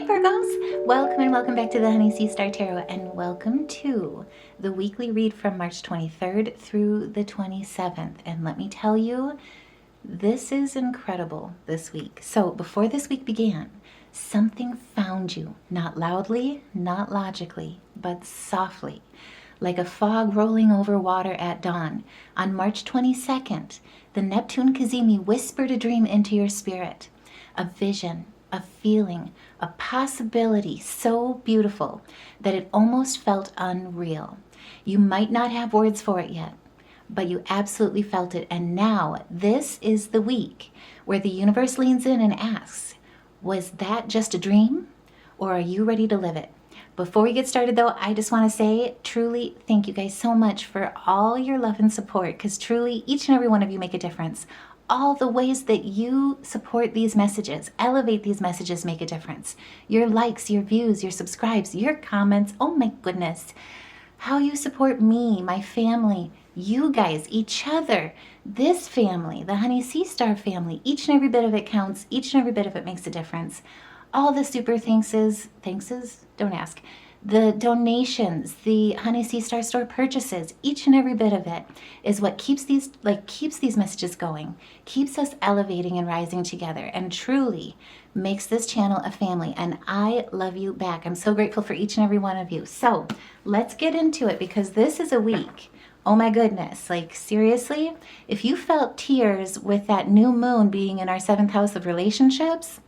Virgos, welcome and welcome back to the Honey Sea Star Tarot, and welcome to the weekly read from March 23rd through the 27th. And let me tell you, this is incredible this week. So before this week began, something found you, not loudly, not logically, but softly, like a fog rolling over water at dawn. On March 22nd, the Neptune Cazimi whispered a dream into your spirit, a vision, a feeling, a possibility so beautiful that it almost felt unreal. You might not have words for it yet, but you absolutely felt it. And now this is the week where the universe leans in and asks, was that just a dream, or are you ready to live it? Before we get started though, I just want to say truly thank you guys so much for all your love and support, because truly each and every one of you make a difference. All the ways that you support these messages, elevate these messages, make a difference. Your likes, your views, your subscribes, your comments, oh my goodness. How you support me, my family, you guys, each other, this family, the Honey Sea Star family, each and every bit of it counts, each and every bit of it makes a difference. All the super thankses, don't ask. The donations, the Honey Sea Star store purchases, each and every bit of it is what keeps these messages going, keeps us elevating and rising together, and truly makes this channel a family. And I love you back. I'm so grateful for each and every one of you. So let's get into it, because this is a week. Oh my goodness, like seriously, if you felt tears with that new moon being in our 7th house of relationships,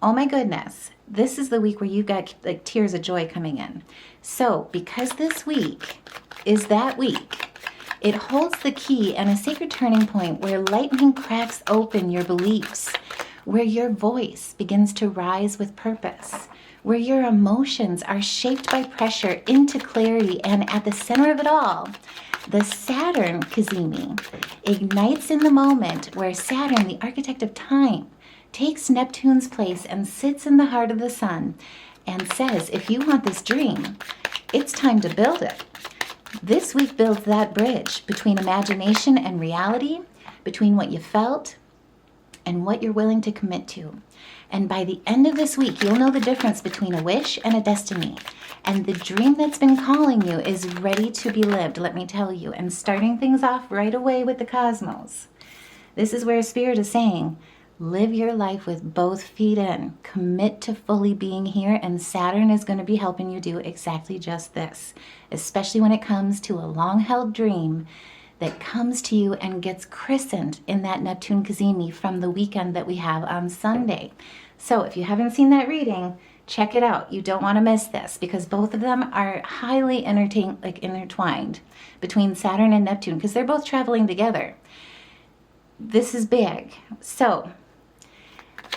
oh my goodness, this is the week where you've got like tears of joy coming in. So because this week is that week, it holds the key and a sacred turning point where lightning cracks open your beliefs, where your voice begins to rise with purpose, where your emotions are shaped by pressure into clarity, and at the center of it all, the Saturn Cazimi ignites in the moment where Saturn, the architect of time, takes Neptune's place and sits in the heart of the sun and says, if you want this dream, it's time to build it. This week builds that bridge between imagination and reality, between what you felt and what you're willing to commit to. And by the end of this week, you'll know the difference between a wish and a destiny. And the dream that's been calling you is ready to be lived, let me tell you. And starting things off right away with the cosmos. This is where Spirit is saying, live your life with both feet in. Commit to fully being here, and Saturn is going to be helping you do exactly just this, especially when it comes to a long-held dream that comes to you and gets christened in that Neptune Cazimi from the weekend that we have on Sunday. So if you haven't seen that reading, check it out. You don't want to miss this, because both of them are highly intertwined between Saturn and Neptune, because they're both traveling together. This is big. So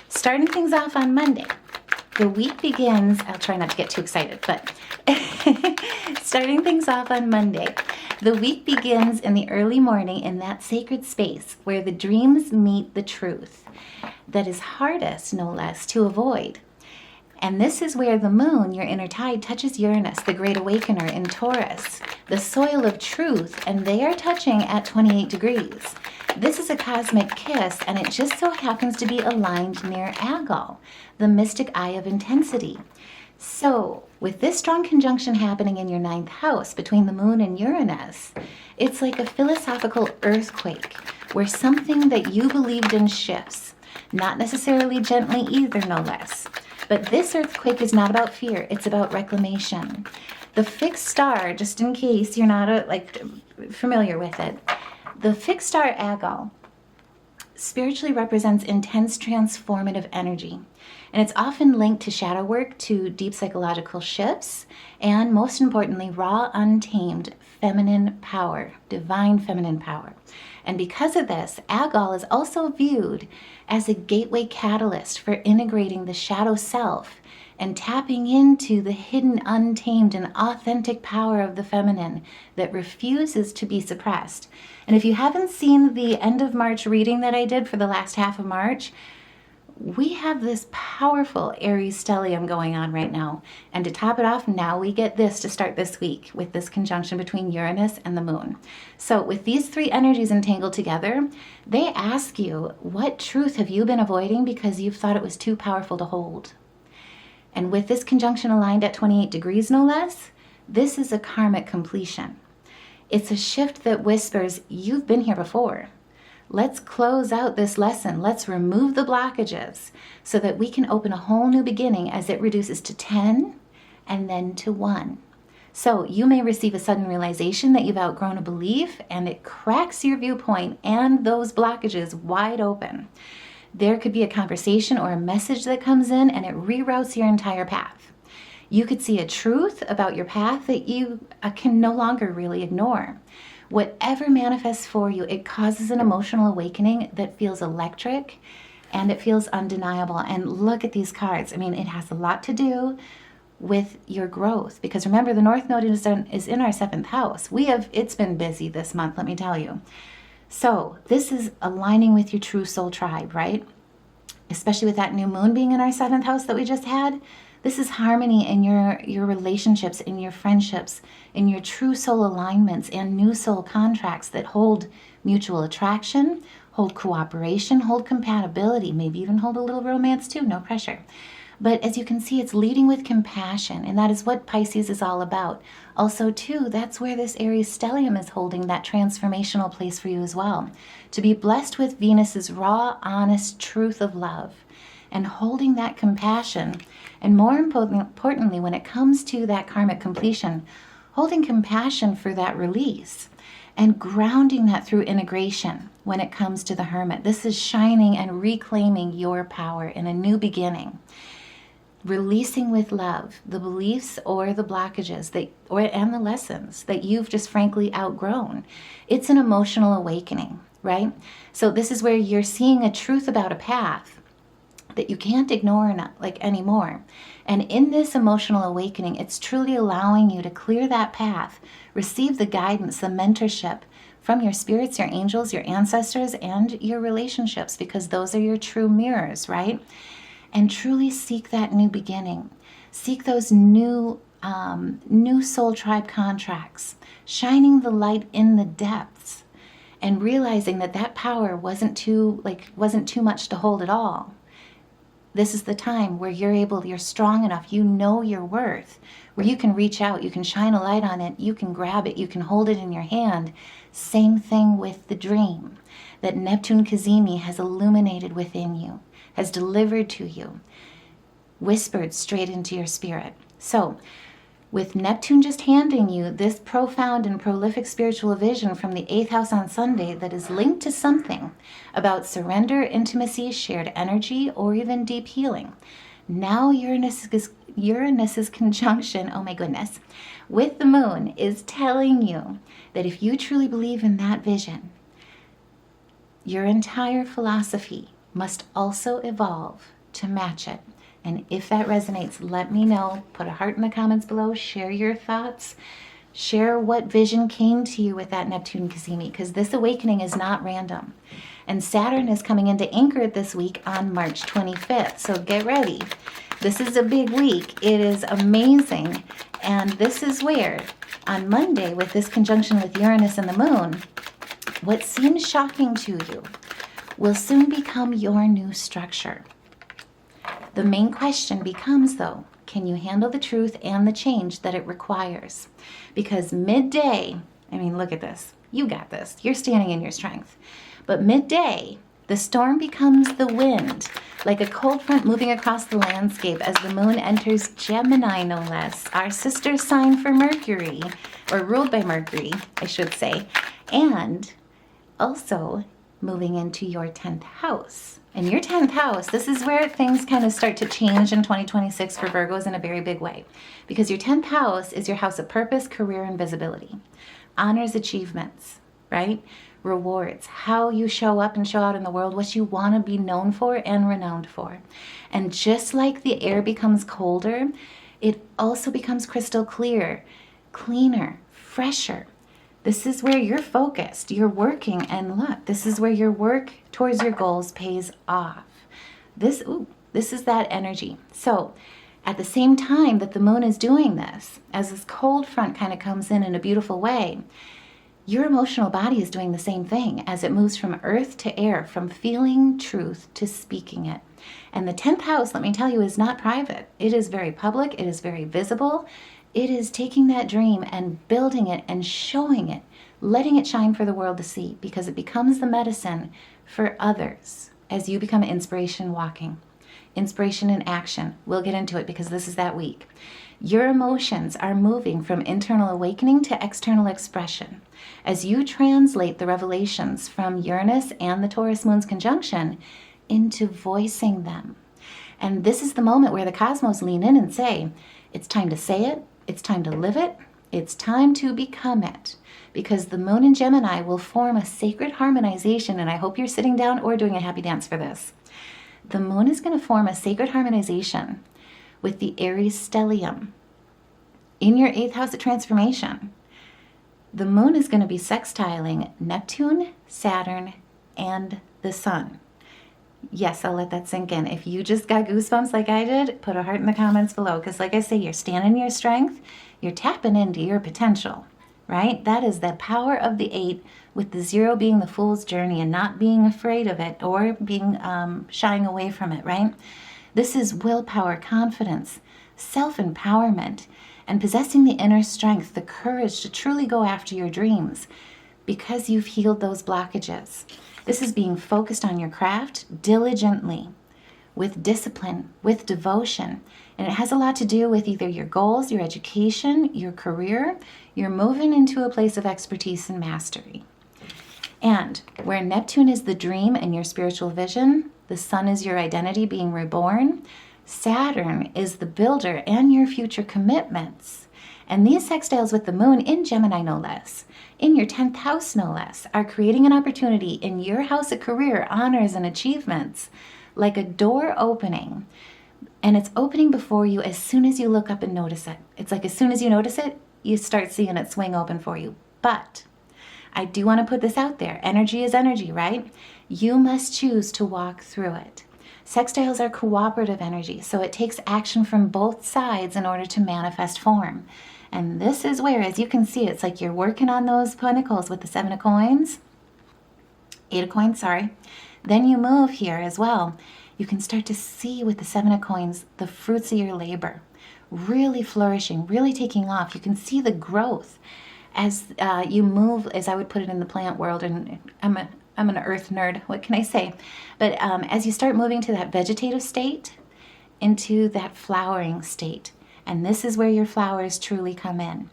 starting things off on Monday, the week begins, I'll try not to get too excited, but starting things off on Monday, the week begins in the early morning in that sacred space where the dreams meet the truth that is hardest, no less, to avoid. And this is where the moon, your inner tide, touches Uranus, the great awakener in Taurus, the soil of truth, and they are touching at 28 degrees. This is a cosmic kiss, and it just so happens to be aligned near Algol, the mystic eye of intensity. So with this strong conjunction happening in your 9th house between the moon and Uranus, it's like a philosophical earthquake where something that you believed in shifts, not necessarily gently either, no less. But this earthquake is not about fear, it's about reclamation. The fixed star, just in case you're not familiar with it, the fixed star Algol spiritually represents intense transformative energy. And it's often linked to shadow work, to deep psychological shifts, and most importantly, raw, untamed feminine power, divine feminine power. And because of this, Algol is also viewed as a gateway catalyst for integrating the shadow self and tapping into the hidden, untamed, and authentic power of the feminine that refuses to be suppressed. And if you haven't seen the end of March reading that I did for the last half of March, we have this powerful Aries stellium going on right now. And to top it off, now we get this to start this week with this conjunction between Uranus and the moon. So with these three energies entangled together, they ask you, what truth have you been avoiding because you've thought it was too powerful to hold? And with this conjunction aligned at 28 degrees, no less, this is a karmic completion. It's a shift that whispers, you've been here before. Let's close out this lesson. Let's remove the blockages so that we can open a whole new beginning as it reduces to 10 and then to 1. So you may receive a sudden realization that you've outgrown a belief, and it cracks your viewpoint and those blockages wide open. There could be a conversation or a message that comes in and it reroutes your entire path. You could see a truth about your path that you can no longer really ignore. Whatever manifests for you, it causes an emotional awakening that feels electric and it feels undeniable. And look at these cards. I mean, it has a lot to do with your growth, because remember, the North Node is in our 7th house. It's been busy this month, let me tell you. So this is aligning with your true soul tribe, right? Especially with that new moon being in our 7th house that we just had. This is harmony in your relationships, in your friendships, in your true soul alignments and new soul contracts that hold mutual attraction, hold cooperation, hold compatibility, maybe even hold a little romance too, no pressure. But as you can see, it's leading with compassion, and that is what Pisces is all about. Also, too, that's where this Aries stellium is holding that transformational place for you as well. To be blessed with Venus's raw, honest truth of love and holding that compassion. And more importantly, when it comes to that karmic completion, holding compassion for that release and grounding that through integration when it comes to the Hermit. This is shining and reclaiming your power in a new beginning. Releasing with love the beliefs or the blockages and the lessons that you've just frankly outgrown. It's an emotional awakening, right? So this is where you're seeing a truth about a path that you can't ignore anymore. And in this emotional awakening, it's truly allowing you to clear that path, receive the guidance, the mentorship from your spirits, your angels, your ancestors, and your relationships, because those are your true mirrors, right? And truly seek that new beginning. Seek those new soul tribe contracts, shining the light in the depths and realizing that power wasn't too much to hold at all. This is the time where you're strong enough, you know your worth, where you can reach out, you can shine a light on it, you can grab it, you can hold it in your hand. Same thing with the dream that Neptune Cazimi has illuminated within you, has delivered to you, whispered straight into your spirit. So, with Neptune just handing you this profound and prolific spiritual vision from the 8th house on Sunday that is linked to something about surrender, intimacy, shared energy, or even deep healing. Now Uranus's conjunction, oh my goodness, with the moon is telling you that if you truly believe in that vision, your entire philosophy must also evolve to match it. And if that resonates, let me know. Put a heart in the comments below. Share your thoughts. Share what vision came to you with that Neptune Cazimi, because this awakening is not random. And Saturn is coming into Anchor this week on March 25th. So get ready. This is a big week. It is amazing. And this is where, on Monday, with this conjunction with Uranus and the moon, what seems shocking to you will soon become your new structure. The main question becomes, though, can you handle the truth and the change that it requires? Because midday, I mean, look at this. You got this. You're standing in your strength. But midday, the storm becomes the wind, like a cold front moving across the landscape as the moon enters Gemini, no less, our sister sign for Mercury, or ruled by Mercury, I should say, and also moving into your 10th house. In your 10th house, this is where things kind of start to change in 2026 for Virgos in a very big way. Because your 10th house is your house of purpose, career, and visibility. Honors, achievements, right? Rewards, how you show up and show out in the world, what you want to be known for and renowned for. And just like the air becomes colder, it also becomes crystal clear, cleaner, fresher. This is where you're focused, you're working, and look, this is where your work towards your goals pays off. This is that energy. So at the same time that the moon is doing this, as this cold front kind of comes in a beautiful way, Your emotional body is doing the same thing as it moves from earth to air, from feeling truth to speaking it. And the 10th house, let me tell you, is not private. It is very public. It is very visible. It is taking that dream and building it and showing it, letting it shine for the world to see, because it becomes the medicine for others as you become inspiration walking. Inspiration in action. We'll get into it because this is that week. Your emotions are moving from internal awakening to external expression. As you translate the revelations from Uranus and the Taurus moon's conjunction into voicing them. And this is the moment where the cosmos lean in and say, it's time to say it, it's time to live it, it's time to become it. Because the moon in Gemini will form a sacred harmonization, and I hope you're sitting down or doing a happy dance for this. The moon is going to form a sacred harmonization with the Aries stellium in your 8th house of transformation. The moon is going to be sextiling Neptune, Saturn, and the sun. Yes, I'll let that sink in. If you just got goosebumps like I did, put a heart in the comments below, because like I say, you're standing in your strength, you're tapping into your potential, right? That is the power of the 8, with the 0 being the fool's journey and not being afraid of it or being shying away from it, right? This is willpower, confidence, self-empowerment, and possessing the inner strength, the courage to truly go after your dreams because you've healed those blockages. This is being focused on your craft diligently, with discipline, with devotion. And it has a lot to do with either your goals, your education, your career. You're moving into a place of expertise and mastery. And where Neptune is the dream and your spiritual vision, the sun is your identity being reborn, Saturn is the builder and your future commitments. And these sextiles with the moon in Gemini, no less, in your 10th house, no less, are creating an opportunity in your house of career, honors, and achievements, like a door opening. And it's opening before you as soon as you look up and notice it. It's like as soon as you notice it, you start seeing it swing open for you. But I do want to put this out there. Energy is energy, right? You must choose to walk through it. Sextiles are cooperative energy, so it takes action from both sides in order to manifest form. And this is where, as you can see, it's like you're working on those pinnacles with the 7 of coins. 8 of coins, sorry. Then you move here as well. You can start to see with the 7 of coins the fruits of your labor really flourishing, really taking off. You can see the growth as you move, as I would put it in the plant world, and I'm an earth nerd, what can I say? But as you start moving to that vegetative state, into that flowering state, and this is where your flowers truly come in.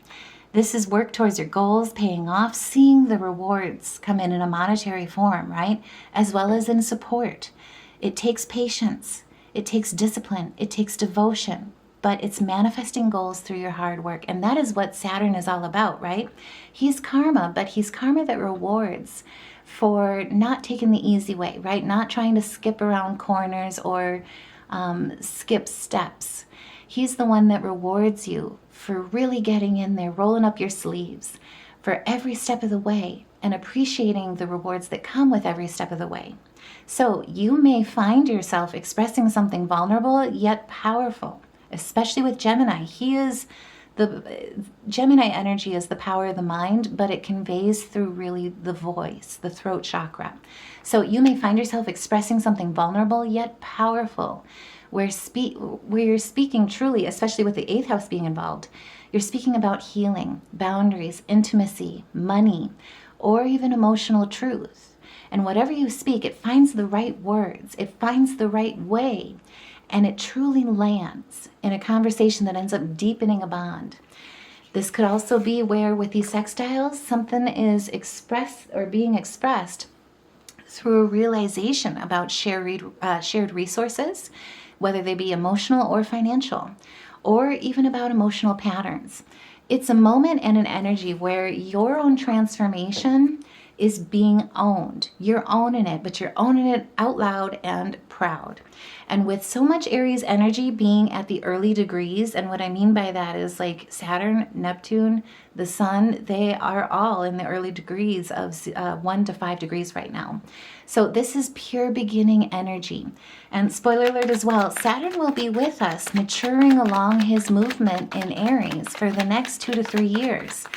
This is work towards your goals, paying off, seeing the rewards come in a monetary form, right? As well as in support. It takes patience, it takes discipline, it takes devotion, but it's manifesting goals through your hard work. And that is what Saturn is all about, right? He's karma, but he's karma that rewards for not taking the easy way, right? Not trying to skip around corners or skip steps. He's the one that rewards you for really getting in there, rolling up your sleeves for every step of the way and appreciating the rewards that come with every step of the way. So you may find yourself expressing something vulnerable yet powerful, especially with Gemini. Gemini energy is the power of the mind, but it conveys through really the voice, the throat chakra. So you may find yourself expressing something vulnerable yet powerful, where you're speaking truly, especially with the 8th house being involved. You're speaking about healing, boundaries, intimacy, money, or even emotional truth. And whatever you speak, it finds the right words, it finds the right way, and it truly lands in a conversation that ends up deepening a bond. This could also be where, with these sextiles, something is expressed or being expressed through a realization about shared resources, whether they be emotional or financial, or even about emotional patterns. It's a moment and an energy where your own transformation is being owned. You're owning it, but you're owning it out loud and proud. And with so much Aries energy being at the early degrees, and what I mean by that is like Saturn, Neptune, the sun, they are all in the early degrees of 1 to 5 degrees right now. So this is pure beginning energy. And spoiler alert as well, Saturn will be with us maturing along his movement in Aries for the next 2 to 3 years.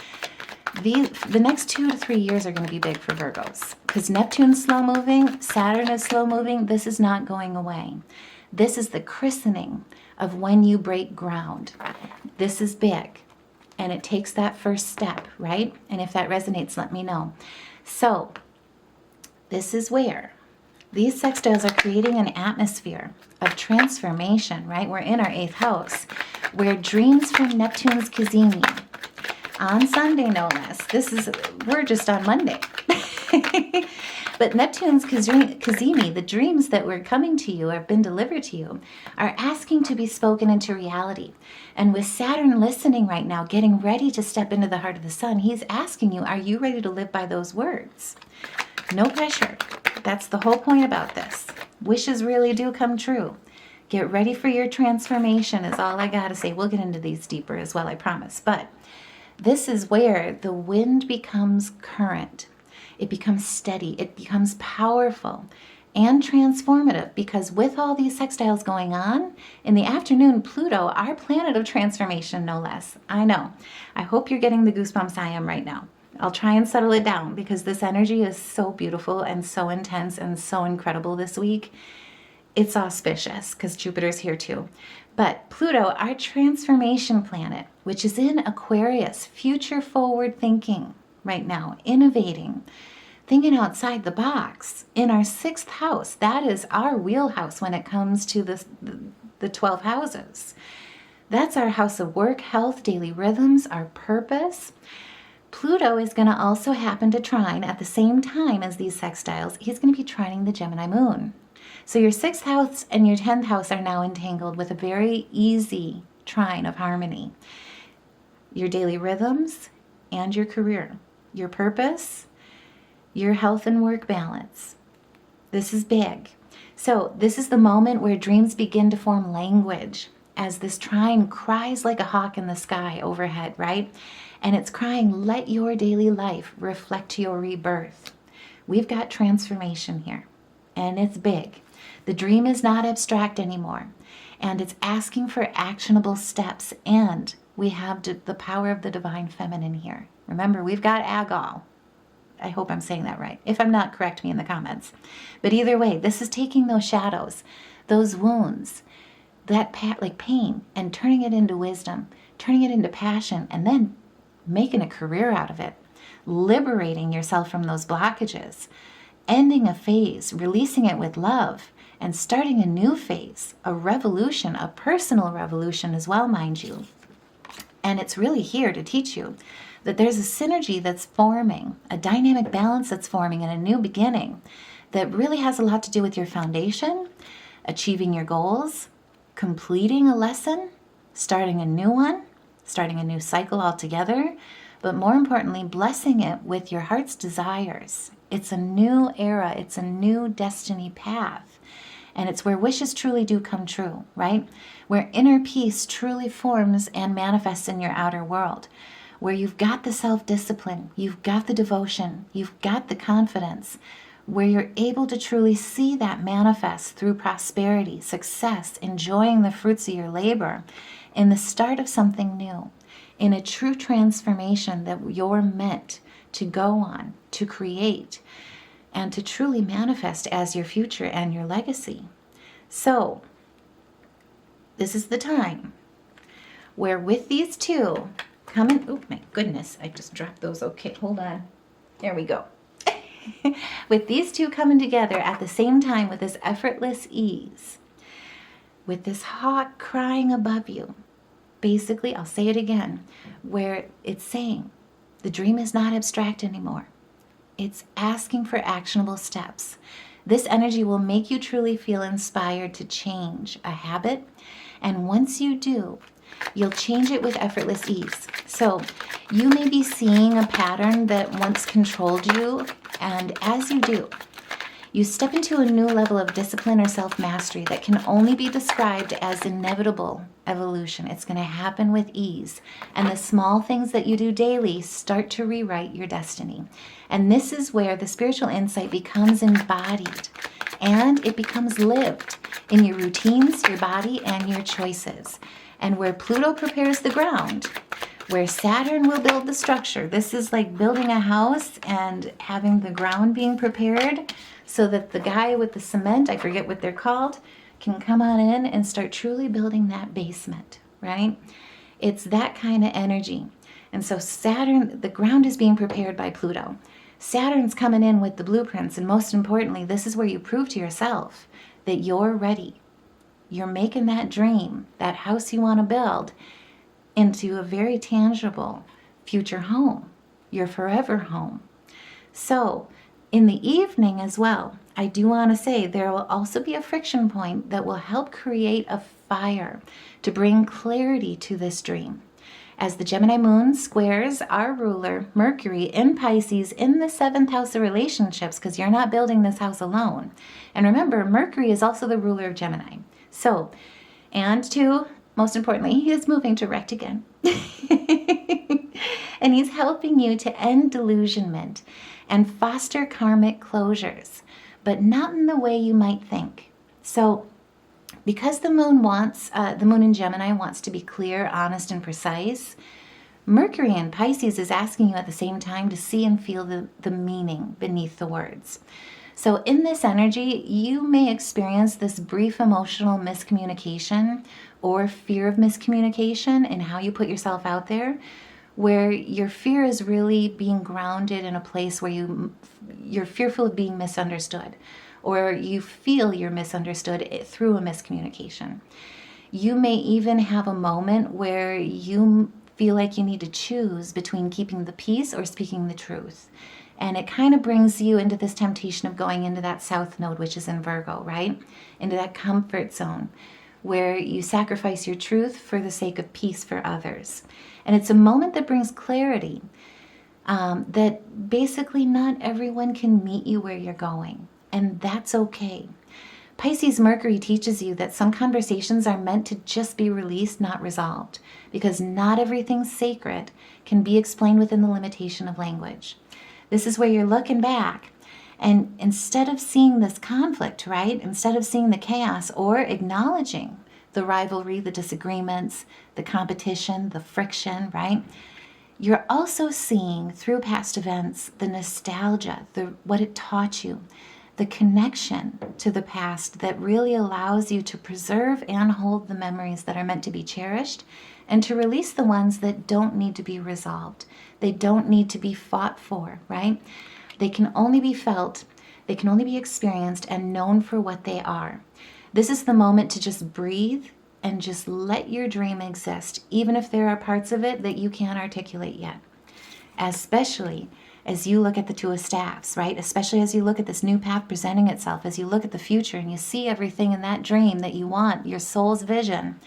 The next 2 to 3 years are going to be big for Virgos because Neptune's slow moving, Saturn is slow moving. This is not going away. This is the christening of when you break ground. This is big, and it takes that first step, right? And if that resonates, let me know. So this is where these sextiles are creating an atmosphere of transformation, right? We're in our 8th house, where dreams from Neptune's Cazimi, on Sunday no less. We're just on Monday. But Neptune's Cazimi, the dreams that were coming to you, have been delivered to you, are asking to be spoken into reality. And with Saturn listening right now, getting ready to step into the heart of the sun, he's asking you, are you ready to live by those words? No pressure. That's the whole point about this. Wishes really do come true. Get ready for your transformation is all I got to say. We'll get into these deeper as well, I promise. But this is where the wind becomes current. It becomes steady. It becomes powerful and transformative, because with all these sextiles going on, in the afternoon, Pluto, our planet of transformation, no less. I know. I hope you're getting the goosebumps I am right now. I'll try and settle it down because this energy is so beautiful and so intense and so incredible this week. It's auspicious because Jupiter's here too. But Pluto, our transformation planet, which is in Aquarius, future forward thinking right now, innovating, thinking outside the box, in our 6th house. That is our wheelhouse when it comes to the 12 houses. That's our house of work, health, daily rhythms, our purpose. Pluto is going to also happen to trine at the same time as these sextiles. He's going to be trining the Gemini moon. So your 6th house and your 10th house are now entangled with a very easy trine of harmony. Your daily rhythms and your career, your purpose, your health and work balance. This is big. So this is the moment where dreams begin to form language as this trine cries like a hawk in the sky overhead, right? And it's crying, let your daily life reflect your rebirth. We've got transformation here, and it's big. The dream is not abstract anymore, and it's asking for actionable steps, and we have the power of the divine feminine here. Remember, we've got Algol. I hope I'm saying that right. If I'm not, correct me in the comments. But either way, this is taking those shadows, those wounds, that like pain, and turning it into wisdom, turning it into passion, and then making a career out of it, liberating yourself from those blockages, ending a phase, releasing it with love, and starting a new phase, a revolution, a personal revolution as well, mind you. And it's really here to teach you that there's a synergy that's forming, a dynamic balance that's forming, and a new beginning that really has a lot to do with your foundation, achieving your goals, completing a lesson, starting a new one, starting a new cycle altogether, but more importantly, blessing it with your heart's desires. It's a new era. It's a new destiny path. And it's where wishes truly do come true, right? Where inner peace truly forms and manifests in your outer world. Where you've got the self-discipline, you've got the devotion, you've got the confidence. Where you're able to truly see that manifest through prosperity, success, enjoying the fruits of your labor, in the start of something new, in a true transformation that you're meant to go on, to create, and to truly manifest as your future and your legacy. So, this is the time where with these two coming, oh my goodness, I just dropped those. Okay, hold on. There we go. With these two coming together at the same time with this effortless ease, with this hawk crying above you, basically, I'll say it again, where it's saying the dream is not abstract anymore. It's asking for actionable steps. This energy will make you truly feel inspired to change a habit. And once you do, you'll change it with effortless ease. So you may be seeing a pattern that once controlled you. And as you do, you step into a new level of discipline or self-mastery that can only be described as inevitable evolution. It's going to happen with ease. And the small things that you do daily start to rewrite your destiny. And this is where the spiritual insight becomes embodied and it becomes lived in your routines, your body, and your choices. And where Pluto prepares the ground, where Saturn will build the structure. This is like building a house and having the ground being prepared so that the guy with the cement, I forget what they're called, can come on in and start truly building that basement, right? It's that kind of energy. And so Saturn, the ground is being prepared by Pluto. Saturn's coming in with the blueprints, and most importantly, this is where you prove to yourself that you're ready. You're making that dream, that house you want to build, into a very tangible future home, your forever home. So in the evening as well, I do want to say there will also be a friction point that will help create a fire to bring clarity to this dream. As the Gemini moon squares our ruler, Mercury, in Pisces in the 7th house of relationships, because you're not building this house alone. And remember, Mercury is also the ruler of Gemini. So, and two, most importantly, he is moving direct again. And he's helping you to end delusionment and foster karmic closures, but not in the way you might think. So, because the moon in Gemini wants to be clear, honest, and precise, Mercury in Pisces is asking you at the same time to see and feel the meaning beneath the words. So in this energy, you may experience this brief emotional miscommunication or fear of miscommunication in how you put yourself out there, where your fear is really being grounded in a place where you're fearful of being misunderstood, or you feel you're misunderstood through a miscommunication. You may even have a moment where you feel like you need to choose between keeping the peace or speaking the truth. And it kind of brings you into this temptation of going into that south node, which is in Virgo, right? Into that comfort zone where you sacrifice your truth for the sake of peace for others. And it's a moment that brings clarity, that basically not everyone can meet you where you're going. And that's okay. Pisces Mercury teaches you that some conversations are meant to just be released, not resolved, because not everything sacred can be explained within the limitation of language. This is where you're looking back, and instead of seeing this conflict, right, instead of seeing the chaos or acknowledging the rivalry, the disagreements, the competition, the friction, right, you're also seeing through past events the nostalgia, what it taught you, the connection to the past that really allows you to preserve and hold the memories that are meant to be cherished and to release the ones that don't need to be resolved. They don't need to be fought for, right? They can only be felt, they can only be experienced and known for what they are. This is the moment to just breathe and just let your dream exist, even if there are parts of it that you can't articulate yet. Especially as you look at the Two of Staffs, right? Especially as you look at this new path presenting itself, as you look at the future and you see everything in that dream that you want, your soul's vision,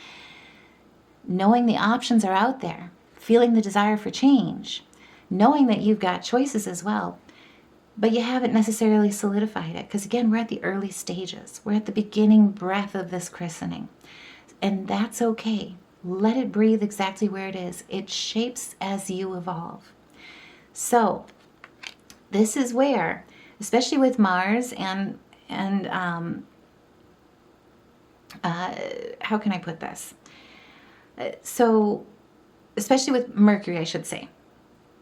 knowing the options are out there, feeling the desire for change, knowing that you've got choices as well, but you haven't necessarily solidified it. Because again, we're at the early stages. We're at the beginning breath of this christening. And that's okay. Let it breathe exactly where it is. It shapes as you evolve. So this is where, especially with Mars and how can I put this? So especially with Mercury, I should say,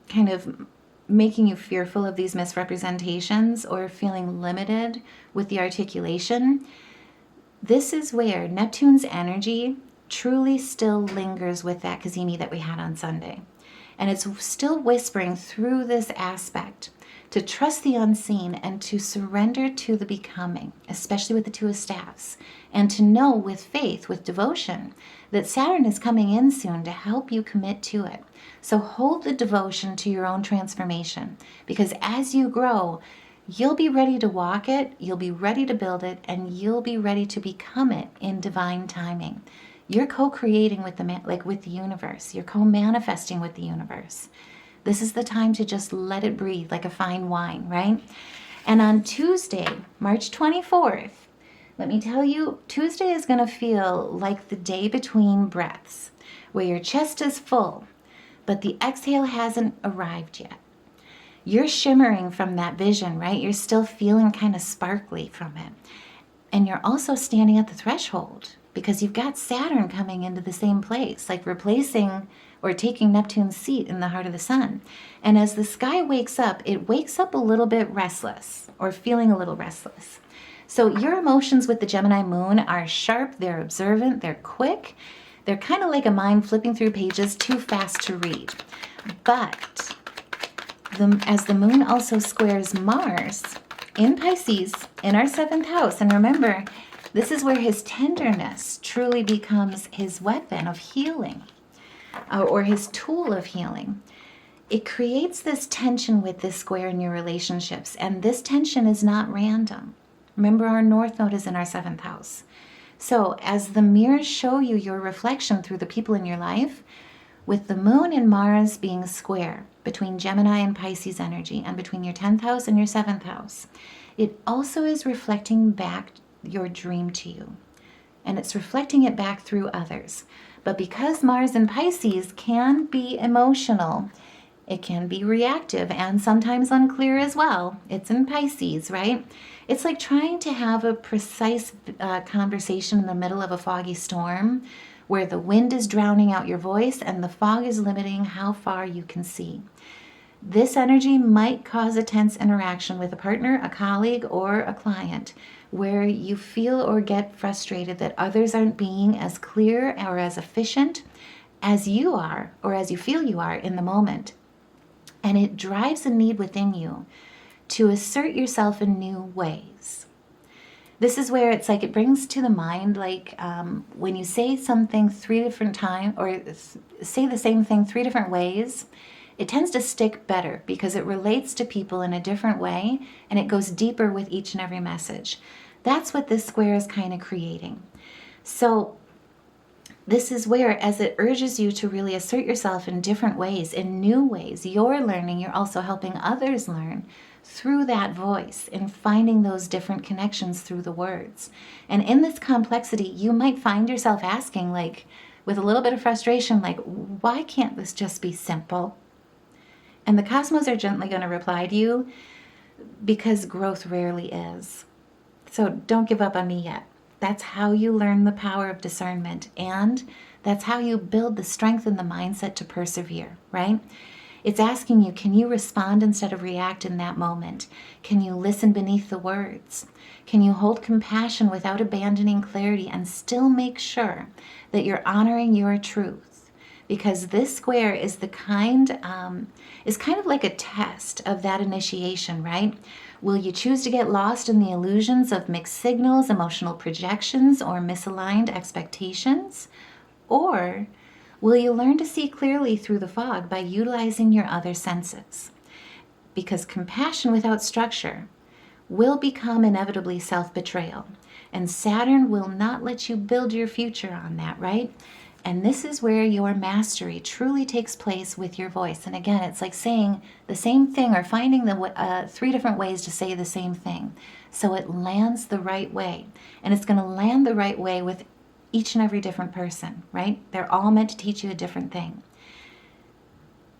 kind of making you fearful of these misrepresentations or feeling limited with the articulation. This is where Neptune's energy truly still lingers with that Cazimi that we had on Sunday. And it's still whispering through this aspect to trust the unseen and to surrender to the becoming, especially with the Two of Staffs, and to know with faith, with devotion, that Saturn is coming in soon to help you commit to it. So hold the devotion to your own transformation, because as you grow, you'll be ready to walk it, you'll be ready to build it, and you'll be ready to become it in divine timing. You're co-creating with the universe. You're co-manifesting with the universe. This is the time to just let it breathe like a fine wine, right? And on Tuesday, March 24th, let me tell you, Tuesday is going to feel like the day between breaths, where your chest is full, but the exhale hasn't arrived yet. You're shimmering from that vision, right? You're still feeling kind of sparkly from it. And you're also standing at the threshold because you've got Saturn coming into the same place, like replacing or taking Neptune's seat in the heart of the sun. And as the sky wakes up, it wakes up a little bit restless or feeling a little restless. So your emotions with the Gemini moon are sharp, they're observant, they're quick. They're kind of like a mind flipping through pages too fast to read. But as the moon also squares Mars in Pisces, in our 7th house, and remember, this is where his tenderness truly becomes his weapon of healing, or his tool of healing. It creates this tension with this square in your relationships, and this tension is not random. Remember, our North Node is in our 7th house. So as the mirrors show you your reflection through the people in your life, with the moon and Mars being square between Gemini and Pisces energy, and between your 10th house and your 7th house, it also is reflecting back your dream to you. And it's reflecting it back through others. But because Mars in Pisces can be emotional, it can be reactive and sometimes unclear as well. It's in Pisces, right? It's like trying to have a precise conversation in the middle of a foggy storm where the wind is drowning out your voice and the fog is limiting how far you can see. This energy might cause a tense interaction with a partner, a colleague, or a client where you feel or get frustrated that others aren't being as clear or as efficient as you are or as you feel you are in the moment. And it drives a need within you to assert yourself in new ways. This is where it's like it brings to the mind, like when you say something 3 different times or say the same thing 3 different ways, it tends to stick better because it relates to people in a different way and it goes deeper with each and every message. That's what this square is kind of creating. So this is where, as it urges you to really assert yourself in different ways, in new ways, you're learning, you're also helping others learn through that voice and finding those different connections through the words. And in this complexity, you might find yourself asking, like, with a little bit of frustration, like, why can't this just be simple? And the cosmos are gently going to reply to you, because growth rarely is. So don't give up on me yet. That's how you learn the power of discernment, and that's how you build the strength and the mindset to persevere, right? It's asking you, can you respond instead of react in that moment? Can you listen beneath the words? Can you hold compassion without abandoning clarity and still make sure that you're honoring your truth? Because this square is kind of like a test of that initiation, right? Will you choose to get lost in the illusions of mixed signals, emotional projections, or misaligned expectations? Or will you learn to see clearly through the fog by utilizing your other senses? Because compassion without structure will become inevitably self-betrayal. And Saturn will not let you build your future on that, right? And this is where your mastery truly takes place with your voice. And again, it's like saying the same thing or finding the 3 different ways to say the same thing so it lands the right way. And it's going to land the right way with each and every different person, right? They're all meant to teach you a different thing.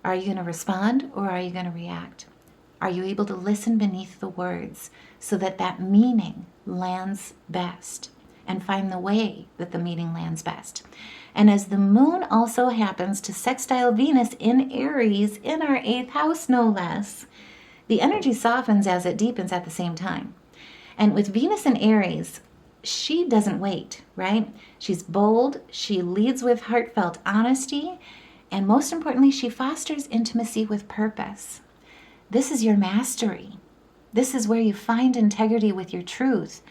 Are you going to respond or are you going to react? Are you able to listen beneath the words so that that meaning lands best and find the way that the meaning lands best? And as the moon also happens to sextile Venus in Aries in our 8th house, no less, the energy softens as it deepens at the same time. And with Venus in Aries, she doesn't wait, right? She's bold, she leads with heartfelt honesty, and most importantly, she fosters intimacy with purpose. This is your mastery. This is where you find integrity with your truth.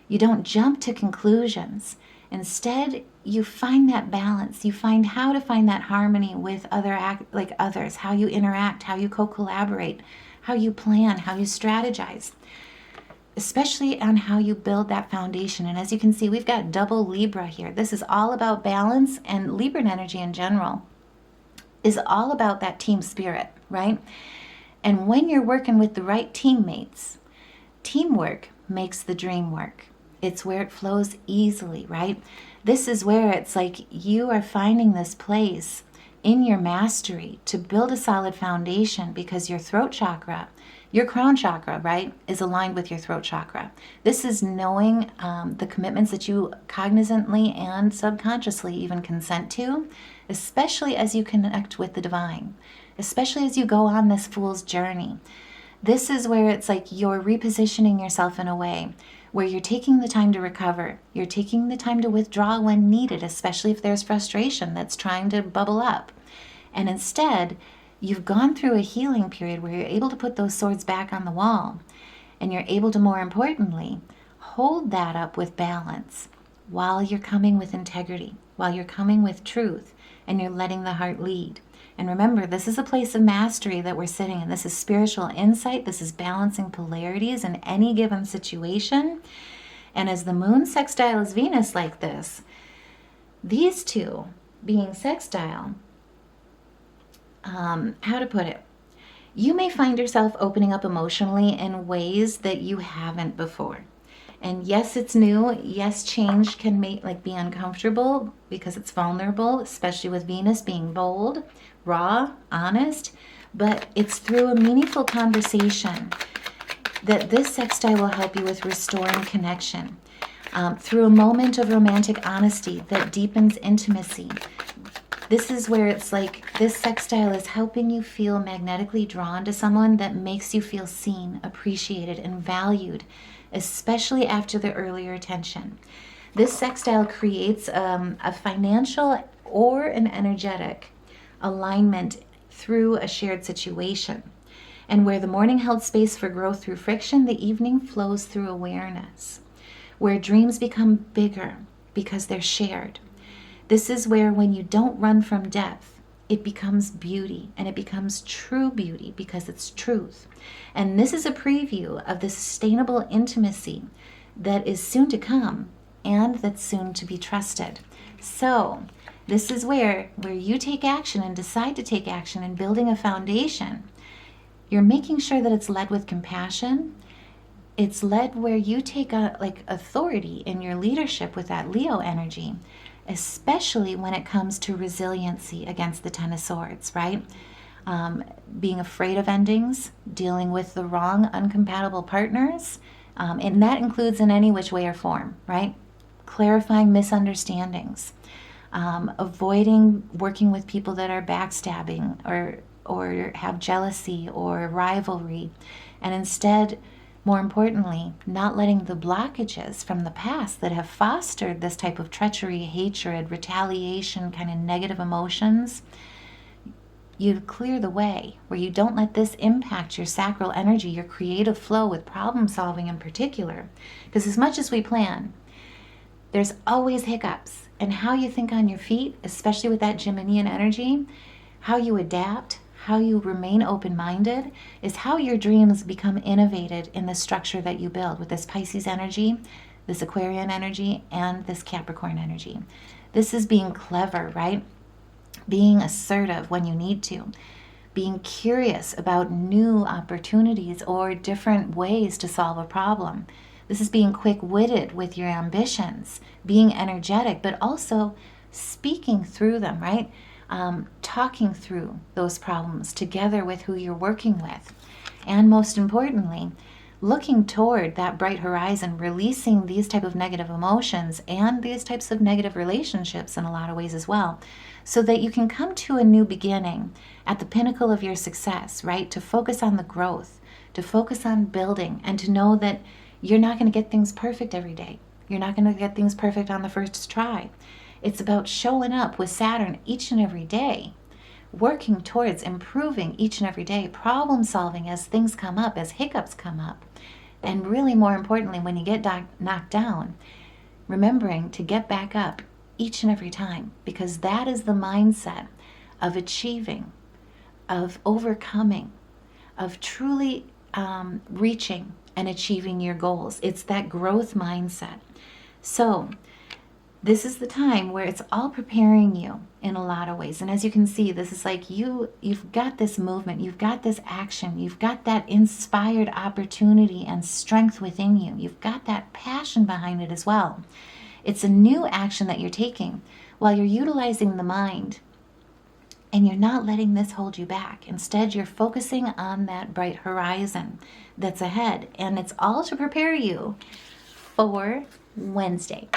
You don't jump to conclusions. Instead, you find that balance. You find how to find that harmony with others, how you interact, how you co-collaborate, how you plan, how you strategize, especially on how you build that foundation. And as you can see, we've got double Libra here. This is all about balance, and Libran energy in general is all about that team spirit, right? And when you're working with the right teammates, teamwork makes the dream work. It's where it flows easily, right? This is where it's like you are finding this place in your mastery to build a solid foundation, because your throat chakra, your crown chakra, right, is aligned with your throat chakra. This is knowing the commitments that you cognizantly and subconsciously even consent to, especially as you connect with the divine, especially as you go on this fool's journey. This is where it's like you're repositioning yourself in a way where you're taking the time to recover. You're taking the time to withdraw when needed, especially if there's frustration that's trying to bubble up. And instead, you've gone through a healing period where you're able to put those swords back on the wall. And you're able to, more importantly, hold that up with balance while you're coming with integrity, while you're coming with truth, and you're letting the heart lead. And remember, this is a place of mastery that we're sitting in. This is spiritual insight. This is balancing polarities in any given situation. And as the moon sextiles Venus like this, these two being sextile, how to put it? You may find yourself opening up emotionally in ways that you haven't before. And yes, it's new. Yes, change can be uncomfortable because it's vulnerable, especially with Venus being bold, raw, honest. But it's through a meaningful conversation that this sextile will help you with restoring connection. Through a moment of romantic honesty that deepens intimacy. This is where it's like this sextile is helping you feel magnetically drawn to someone that makes you feel seen, appreciated, and valued, especially after the earlier attention. This sextile creates a financial or an energetic alignment through a shared situation. And where the morning held space for growth through friction, the evening flows through awareness. Where dreams become bigger because they're shared. This is where, when you don't run from depth, it becomes beauty, and it becomes true beauty because it's truth. And this is a preview of the sustainable intimacy that is soon to come and that's soon to be trusted. So this is where you take action and decide to take action in building a foundation. You're making sure that it's led with compassion. It's led where you take authority in your leadership with that Leo energy, especially when it comes to resiliency against the Ten of Swords, right? Being afraid of endings, dealing with the wrong, incompatible partners, and that includes in any which way or form, right? Clarifying misunderstandings, avoiding working with people that are backstabbing or have jealousy or rivalry, and instead, more importantly, not letting the blockages from the past that have fostered this type of treachery, hatred, retaliation, kind of negative emotions, you clear the way where you don't let this impact your sacral energy, your creative flow with problem solving in particular. Because as much as we plan, there's always hiccups. And how you think on your feet, especially with that Geminian energy, how you adapt, how you remain open-minded, is how your dreams become innovated in the structure that you build with this Pisces energy, this Aquarian energy, and this Capricorn energy. This is being clever, right? Being assertive when you need to. Being curious about new opportunities or different ways to solve a problem. This is being quick-witted with your ambitions, being energetic, but also speaking through them, right? Talking through those problems together with who you're working with. And most importantly, looking toward that bright horizon, releasing these type of negative emotions and these types of negative relationships in a lot of ways as well, so that you can come to a new beginning at the pinnacle of your success, right? To focus on the growth, to focus on building, and to know that you're not going to get things perfect every day. You're not going to get things perfect on the first try. It's about showing up with Saturn each and every day, working towards improving each and every day, problem solving as things come up, as hiccups come up. And really, more importantly, when you get knocked down, remembering to get back up each and every time, because that is the mindset of achieving, of overcoming, of truly reaching and achieving your goals. It's that growth mindset. So this is the time where it's all preparing you in a lot of ways. And as you can see, this is like you've got this movement, you've got this action, you've got that inspired opportunity and strength within you. You've got that passion behind it as well. It's a new action that you're taking while you're utilizing the mind And you're not letting this hold you back. Instead, you're focusing on that bright horizon that's ahead. And it's all to prepare you for Wednesday.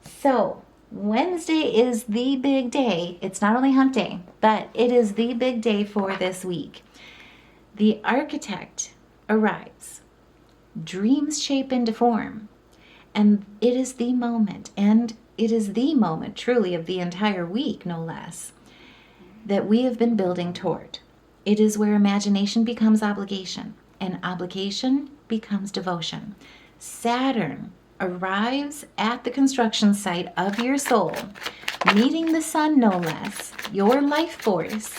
So Wednesday is the big day. It's not only hump day, but it is the big day for this week. The architect arrives. Dreams shape into form. And it is the moment, and it is the moment truly of the entire week, no less, that we have been building toward. It is where imagination becomes obligation, and obligation becomes devotion. Saturn arrives at the construction site of your soul, meeting the sun no less, your life force,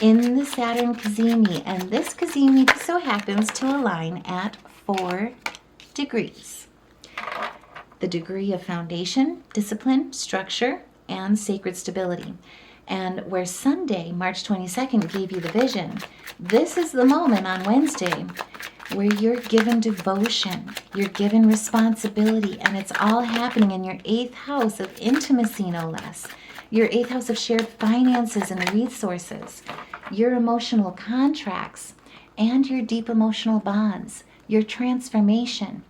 in the Saturn Cazimi. And this Cazimi just so happens to align at 4 degrees. The degree of foundation, discipline, structure, and sacred stability. And where Sunday, March 22nd, gave you the vision, this is the moment on Wednesday where you're given devotion, you're given responsibility, and it's all happening in your 8th house of intimacy, no less. Your 8th house of shared finances and resources, your emotional contracts, and your deep emotional bonds, your transformation,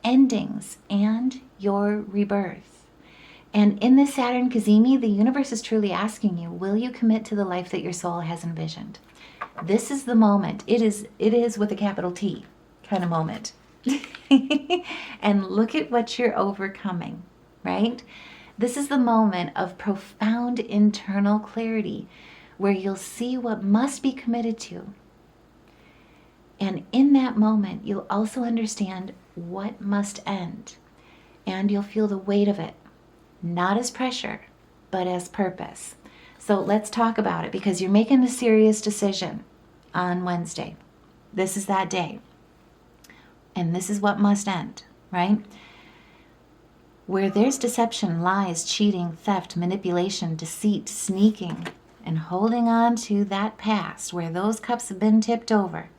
endings, and your rebirth. And in this Saturn Cazimi, the universe is truly asking you, will you commit to the life that your soul has envisioned? This is the moment. It is with a capital T kind of moment. And look at what you're overcoming, right? This is the moment of profound internal clarity where you'll see what must be committed to. And in that moment, you'll also understand what must end. And you'll feel the weight of it, not as pressure, but as purpose. So let's talk about it, because you're making a serious decision on Wednesday. This is that day. And this is what must end, right? Where there's deception, lies, cheating, theft, manipulation, deceit, sneaking, and holding on to that past where those cups have been tipped over,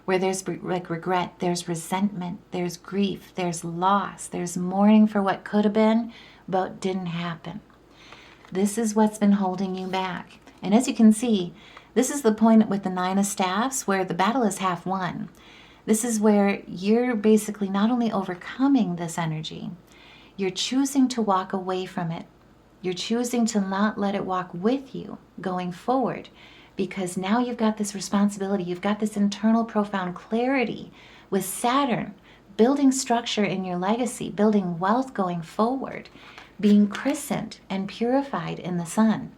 where there's like regret, there's resentment, there's grief, there's loss, there's mourning for what could have been, but didn't happen. This is what's been holding you back. And as you can see, this is the point with the 9 of Staffs where the battle is half won. This is where you're basically not only overcoming this energy, you're choosing to walk away from it. You're choosing to not let it walk with you going forward, because now you've got this responsibility. You've got this internal profound clarity with Saturn building structure in your legacy, building wealth going forward, being christened and purified in the sun,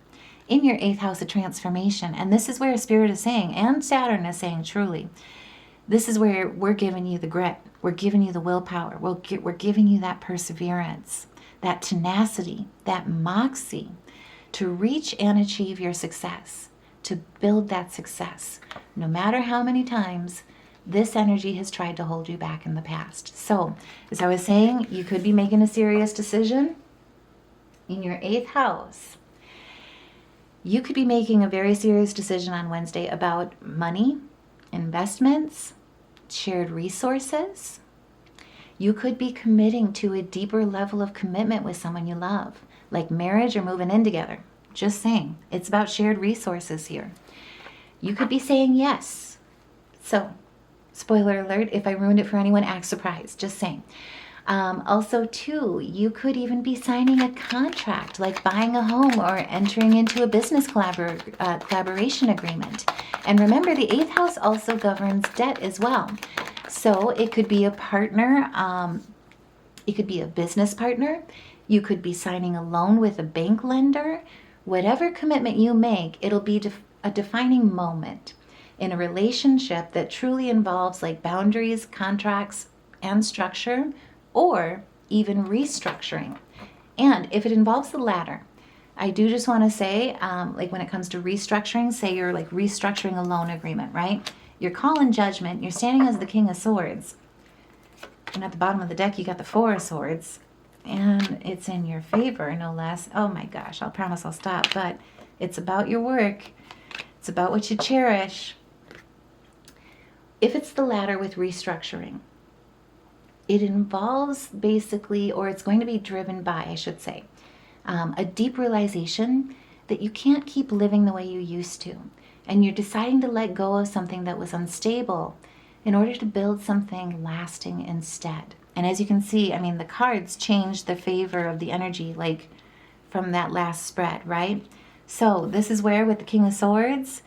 in your 8th house of transformation. And this is where Spirit is saying, and Saturn is saying truly, this is where we're giving you the grit. We're giving you the willpower. We're giving you that perseverance, that tenacity, that moxie to reach and achieve your success, to build that success, no matter how many times this energy has tried to hold you back in the past. So, as I was saying, you could be making a serious decision in your 8th house. You could be making a very serious decision on Wednesday about money, investments, shared resources. You could be committing to a deeper level of commitment with someone you love, like marriage or moving in together. Just saying, it's about shared resources here. You could be saying yes. So, spoiler alert, if I ruined it for anyone, act surprised. Just saying. Also, too, you could even be signing a contract, like buying a home or entering into a business collaboration agreement. And remember, the 8th house also governs debt as well. So it could be a partner. It could be a business partner. You could be signing a loan with a bank lender. Whatever commitment you make, it'll be a defining moment in a relationship that truly involves like boundaries, contracts, and structure, or even restructuring. And if it involves the latter, I do just want to say, like when it comes to restructuring, say you're like restructuring a loan agreement, right? You're calling judgment, you're standing as the King of Swords, and at the bottom of the deck you got the 4 of Swords, and it's in your favor, no less. Oh my gosh, I'll promise I'll stop, but it's about your work. It's about what you cherish. If it's the latter with restructuring, it involves basically, or it's going to be driven by, I should say, a deep realization that you can't keep living the way you used to. And you're deciding to let go of something that was unstable in order to build something lasting instead. And as you can see, I mean, the cards change the favor of the energy, like from that last spread, right? So this is where with the King of Swords,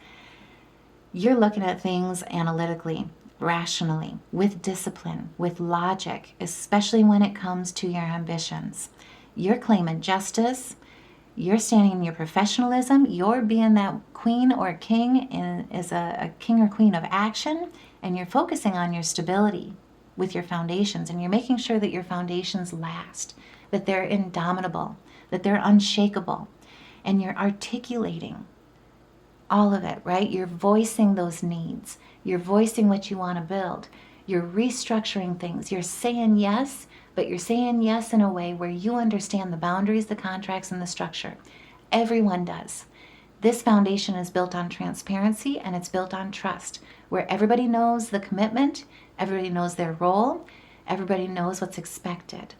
you're looking at things analytically, rationally, with discipline, with logic, especially when it comes to your ambitions. You're claiming justice. You're standing in your professionalism. You're being that queen or king as a king or queen of action, and you're focusing on your stability with your foundations, and you're making sure that your foundations last, that they're indomitable, that they're unshakable, and you're articulating all of it, right? You're voicing those needs. You're voicing what you want to build. You're restructuring things. You're saying yes, but you're saying yes in a way where you understand the boundaries, the contracts, and the structure. Everyone does. This foundation is built on transparency, and it's built on trust, where everybody knows the commitment, everybody knows their role, everybody knows what's expected,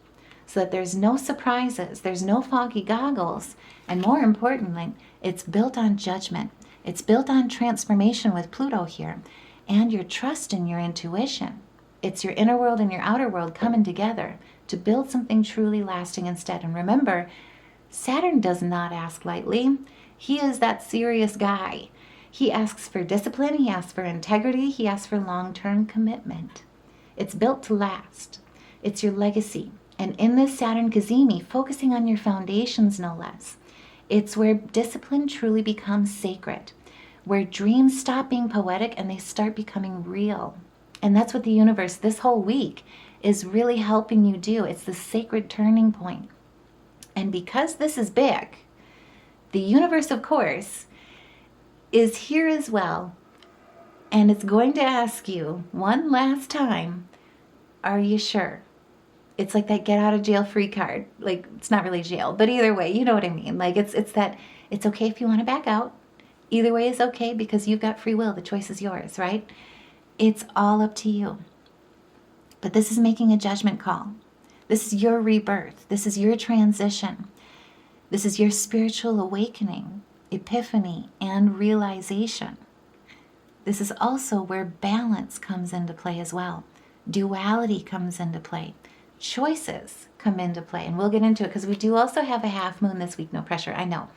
so that there's no surprises, there's no foggy goggles, and more importantly, it's built on judgment. It's built on transformation with Pluto here, and your trust in your intuition. It's your inner world and your outer world coming together to build something truly lasting instead. And remember, Saturn does not ask lightly. He is that serious guy. He asks for discipline, he asks for integrity, he asks for long-term commitment. It's built to last. It's your legacy. And in this Saturn Cazimi, focusing on your foundations no less, it's where discipline truly becomes sacred, where dreams stop being poetic and they start becoming real. And that's what the universe this whole week is really helping you do. It's the sacred turning point. And because this is big, the universe, of course, is here as well. And it's going to ask you one last time, are you sure? It's like that get out of jail free card. Like, it's not really jail, but either way, you know what I mean. Like, it's that it's okay if you want to back out. Either way is okay because you've got free will. The choice is yours, right? It's all up to you. But this is making a judgment call. This is your rebirth. This is your transition. This is your spiritual awakening, epiphany, and realization. This is also where balance comes into play as well. Duality comes into play. Choices come into play. And we'll get into it because we do also have a half moon this week. No pressure, I know.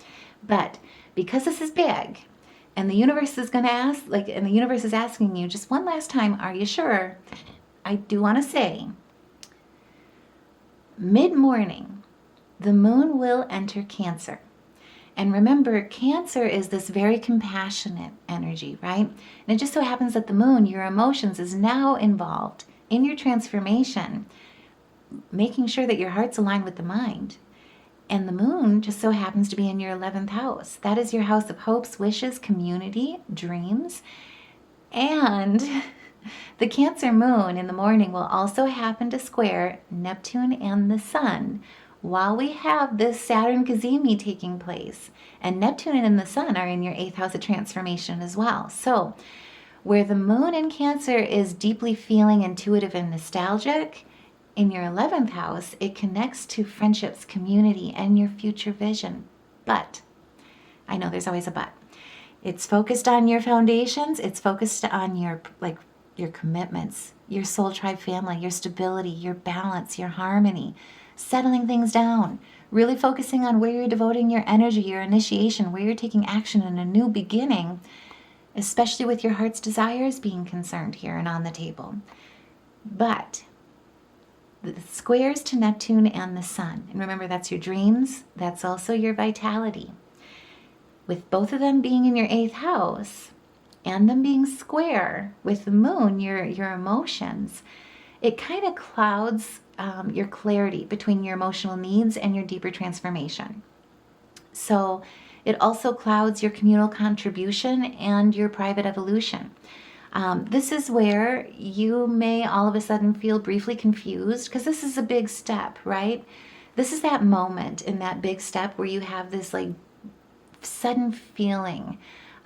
But because this is big, and the universe is going to ask, and the universe is asking you just one last time, are you sure? I do want to say, mid-morning, the moon will enter Cancer. And remember, Cancer is this very compassionate energy, right? And it just so happens that the moon, your emotions, is now involved in your transformation, making sure that your heart's aligned with the mind. And the moon just so happens to be in your 11th house. That is your house of hopes, wishes, community, dreams. And the Cancer moon in the morning will also happen to square Neptune and the Sun while we have this Saturn Cazimi taking place. And Neptune and the Sun are in your 8th house of transformation as well. So where the moon in Cancer is deeply feeling intuitive and nostalgic, in your 11th house, it connects to friendships, community, and your future vision. But, I know there's always a but. It's focused on your foundations. It's focused on your commitments, your soul tribe family, your stability, your balance, your harmony, settling things down, really focusing on where you're devoting your energy, your initiation, where you're taking action in a new beginning, especially with your heart's desires being concerned here and on the table. But the squares to Neptune and the Sun, and remember that's your dreams, that's also your vitality. With both of them being in your 8th house and them being square with the moon, your emotions, it kind of clouds your clarity between your emotional needs and your deeper transformation. So it also clouds your communal contribution and your private evolution. This is where you may all of a sudden feel briefly confused because this is a big step, right? This is that moment in that big step where you have this sudden feeling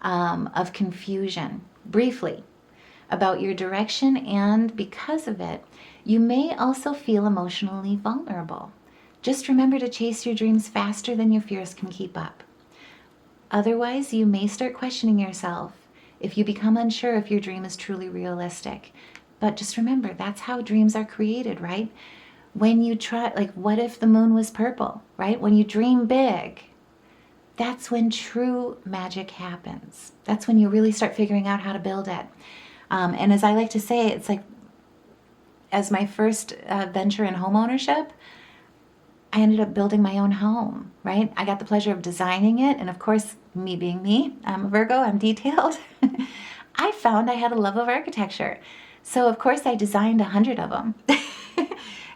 of confusion briefly about your direction, and because of it, you may also feel emotionally vulnerable. Just remember to chase your dreams faster than your fears can keep up. Otherwise, you may start questioning yourself if you become unsure if your dream is truly realistic. But just remember, that's how dreams are created, right? When you try, like, what if the moon was purple, right? When you dream big, that's when true magic happens. That's when you really start figuring out how to build it. And as I like to say, it's like, as my first venture in home ownership, I ended up building my own home, right? I got the pleasure of designing it. And of course, me being me, I'm a Virgo, I'm detailed. I found I had a love of architecture. So of course I designed 100 of them.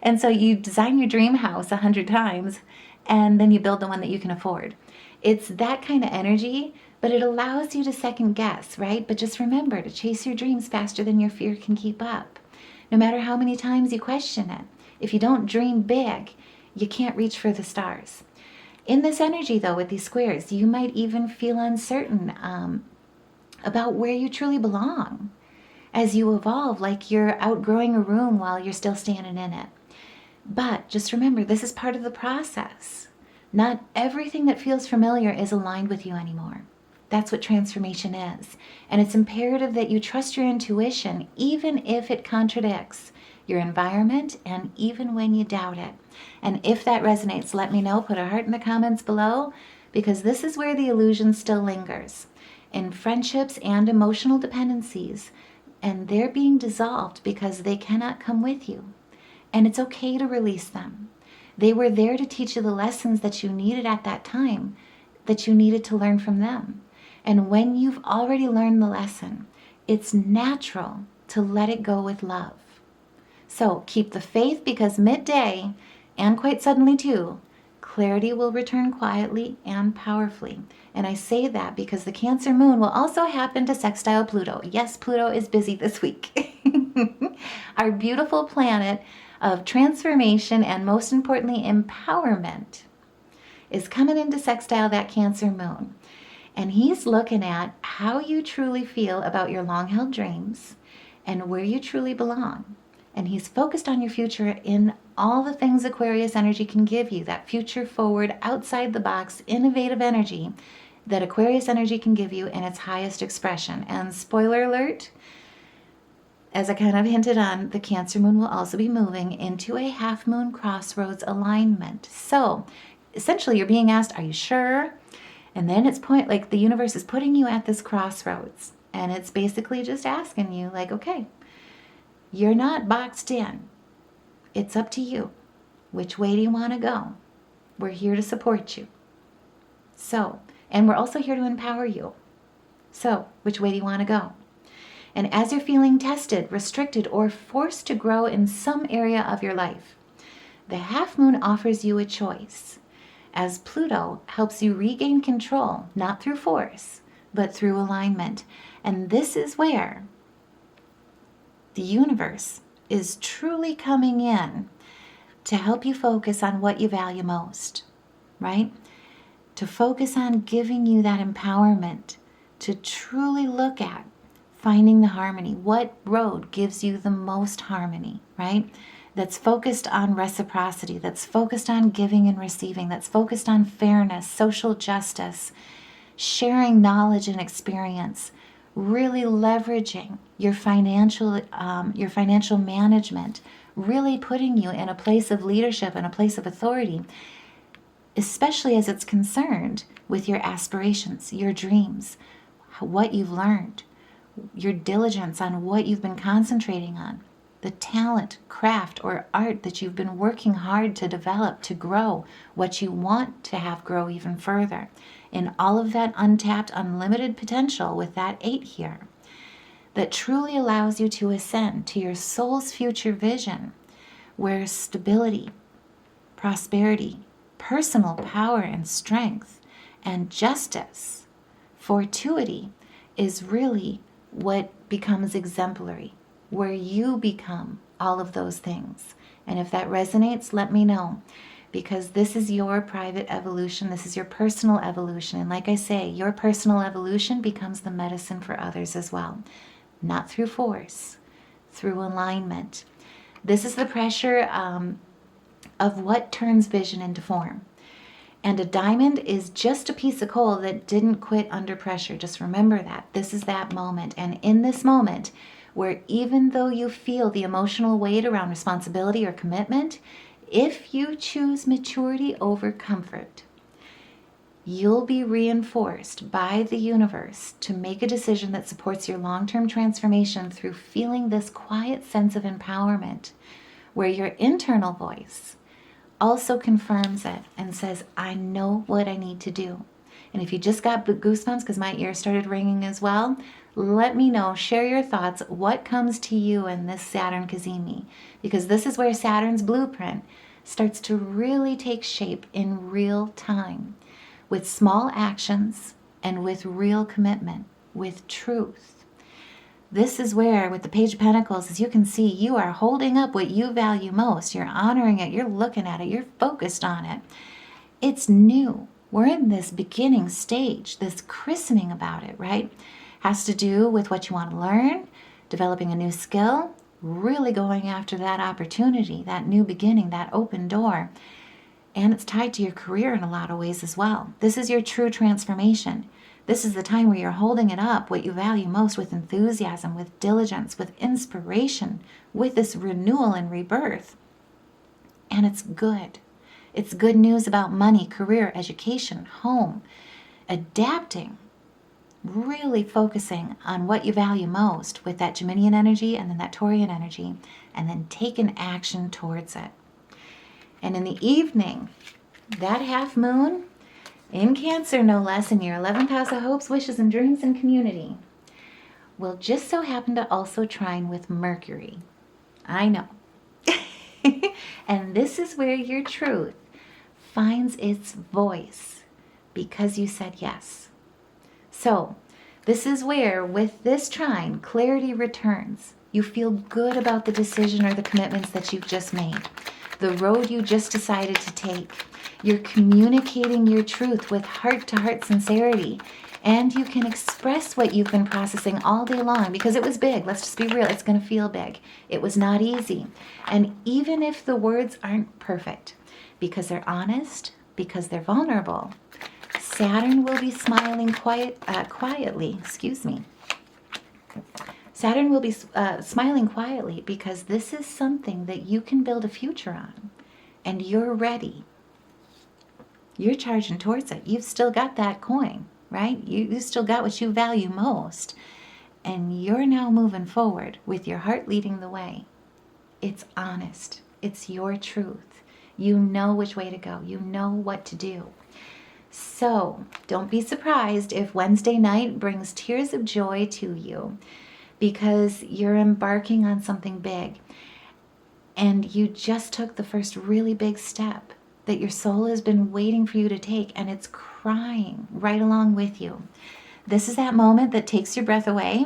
And so you design your dream house 100 times, and then you build the one that you can afford. It's that kind of energy, but it allows you to second guess, right? But just remember to chase your dreams faster than your fear can keep up. No matter how many times you question it, if you don't dream big, you can't reach for the stars. In this energy, though, with these squares, you might even feel uncertain about where you truly belong as you evolve, like you're outgrowing a room while you're still standing in it. But just remember, this is part of the process. Not everything that feels familiar is aligned with you anymore. That's what transformation is. And it's imperative that you trust your intuition, even if it contradicts your environment and even when you doubt it. And if that resonates, let me know. Put a heart in the comments below, because this is where the illusion still lingers. In friendships and emotional dependencies, and they're being dissolved because they cannot come with you. And it's okay to release them. They were there to teach you the lessons that you needed at that time, that you needed to learn from them. And when you've already learned the lesson, it's natural to let it go with love. So keep the faith, because midday, and quite suddenly too, clarity will return quietly and powerfully. And I say that because the Cancer moon will also happen to sextile Pluto. Yes, Pluto is busy this week. Our beautiful planet of transformation and, most importantly, empowerment is coming into sextile that Cancer moon. And he's looking at how you truly feel about your long-held dreams and where you truly belong. And he's focused on your future in all the things Aquarius energy can give you, that future forward, outside the box, innovative energy that Aquarius energy can give you in its highest expression. And spoiler alert, as I kind of hinted on, the Cancer moon will also be moving into a half moon crossroads alignment. So essentially you're being asked, are you sure? And then it's like the universe is putting you at this crossroads. And it's basically just asking you, like, okay, you're not boxed in. It's up to you. Which way do you want to go? We're here to support you. So, and we're also here to empower you. So, which way do you want to go? And as you're feeling tested, restricted, or forced to grow in some area of your life, the half moon offers you a choice, as Pluto helps you regain control, not through force, but through alignment. And this is where the universe is truly coming in to help you focus on what you value most, right? To focus on giving you that empowerment to truly look at finding the harmony. What road gives you the most harmony, right? That's focused on reciprocity, that's focused on giving and receiving, that's focused on fairness, social justice, sharing knowledge and experience, really leveraging your financial management, really putting you in a place of leadership and a place of authority, especially as it's concerned with your aspirations, your dreams, what you've learned, your diligence on what you've been concentrating on, the talent, craft, or art that you've been working hard to develop, to grow, what you want to have grow even further. In all of that untapped, unlimited potential with that 8 here, that truly allows you to ascend to your soul's future vision, where stability, prosperity, personal power and strength, and justice, fortuity, is really what becomes exemplary, where you become all of those things. And if that resonates, let me know, because this is your private evolution. This is your personal evolution. And like I say, your personal evolution becomes the medicine for others as well. Not through force, through alignment. This is the pressure of what turns vision into form. And a diamond is just a piece of coal that didn't quit under pressure. Just remember that. This is that moment. And in this moment, where even though you feel the emotional weight around responsibility or commitment, if you choose maturity over comfort, you'll be reinforced by the universe to make a decision that supports your long-term transformation through feeling this quiet sense of empowerment, where your internal voice also confirms it and says, I know what I need to do. And if you just got goosebumps because my ear started ringing as well, let me know, share your thoughts, what comes to you in this Saturn Cazimi, because this is where Saturn's blueprint starts to really take shape in real time, with small actions and with real commitment, with truth. This is where, with the Page of Pentacles, as you can see, you are holding up what you value most. You're honoring it. You're looking at it. You're focused on it. It's new. We're in this beginning stage, this christening about it, right? Has to do with what you want to learn, developing a new skill, really going after that opportunity, that new beginning, that open door. And it's tied to your career in a lot of ways as well. This is your true transformation. This is the time where you're holding it up, what you value most, with enthusiasm, with diligence, with inspiration, with this renewal and rebirth. And it's good. It's good news about money, career, education, home, adapting, really focusing on what you value most with that Geminian energy and then that Taurian energy, and then taking action towards it. And in the evening, that half moon, in Cancer no less, in your 11th house of hopes, wishes, and dreams and community, will just so happen to also trine with Mercury. I know. And this is where your truth finds its voice, because you said yes. So this is where, with this trine, clarity returns. You feel good about the decision or the commitments that you've just made, the road you just decided to take. You're communicating your truth with heart-to-heart sincerity, and you can express what you've been processing all day long, because it was big. Let's just be real. It's going to feel big. It was not easy. And even if the words aren't perfect, because they're honest, because they're vulnerable, Saturn will be smiling quietly. Saturn will be smiling quietly, because this is something that you can build a future on, and you're ready. You're charging towards it. You've still got that coin, right? You still got what you value most, and you're now moving forward with your heart leading the way. It's honest. It's your truth. You know which way to go. You know what to do. So don't be surprised if Wednesday night brings tears of joy to you, because you're embarking on something big, and you just took the first really big step that your soul has been waiting for you to take, and it's crying right along with you. This is that moment that takes your breath away.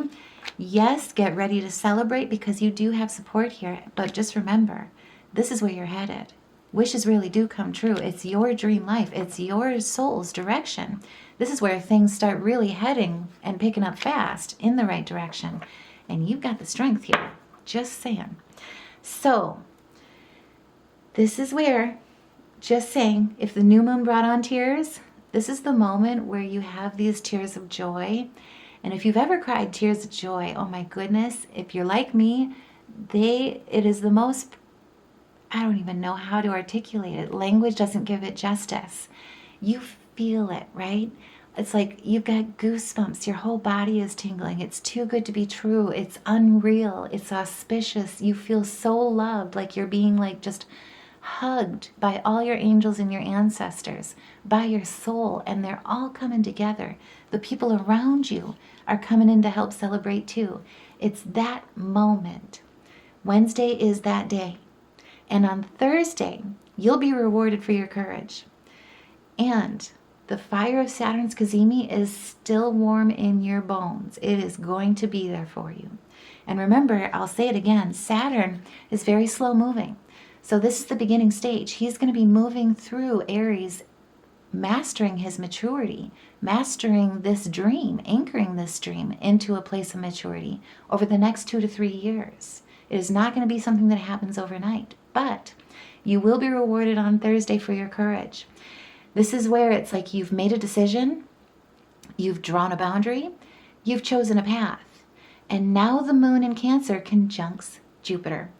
Yes, get ready to celebrate, because you do have support here, but just remember, this is where you're headed. Wishes really do come true. It's your dream life. It's your soul's direction. This is where things start really heading and picking up fast in the right direction. And you've got the strength here. Just saying. So, this is where, just saying, if the new moon brought on tears, this is the moment where you have these tears of joy. And if you've ever cried tears of joy, oh my goodness, if you're like me, it is the most, I don't even know how to articulate it. Language doesn't give it justice. You feel it, right? It's like you've got goosebumps. Your whole body is tingling. It's too good to be true. It's unreal. It's auspicious. You feel so loved, like you're being like just hugged by all your angels and your ancestors, by your soul, and they're all coming together. The people around you are coming in to help celebrate too. It's that moment. Wednesday is that day. And on Thursday, you'll be rewarded for your courage. And the fire of Saturn's Cazimi is still warm in your bones. It is going to be there for you. And remember, I'll say it again, Saturn is very slow moving. So this is the beginning stage. He's going to be moving through Aries, mastering his maturity, mastering this dream, anchoring this dream into a place of maturity over the next 2 to 3 years. It is not going to be something that happens overnight, but you will be rewarded on Thursday for your courage. This is where it's like you've made a decision, you've drawn a boundary, you've chosen a path. And now the moon in Cancer conjuncts Jupiter.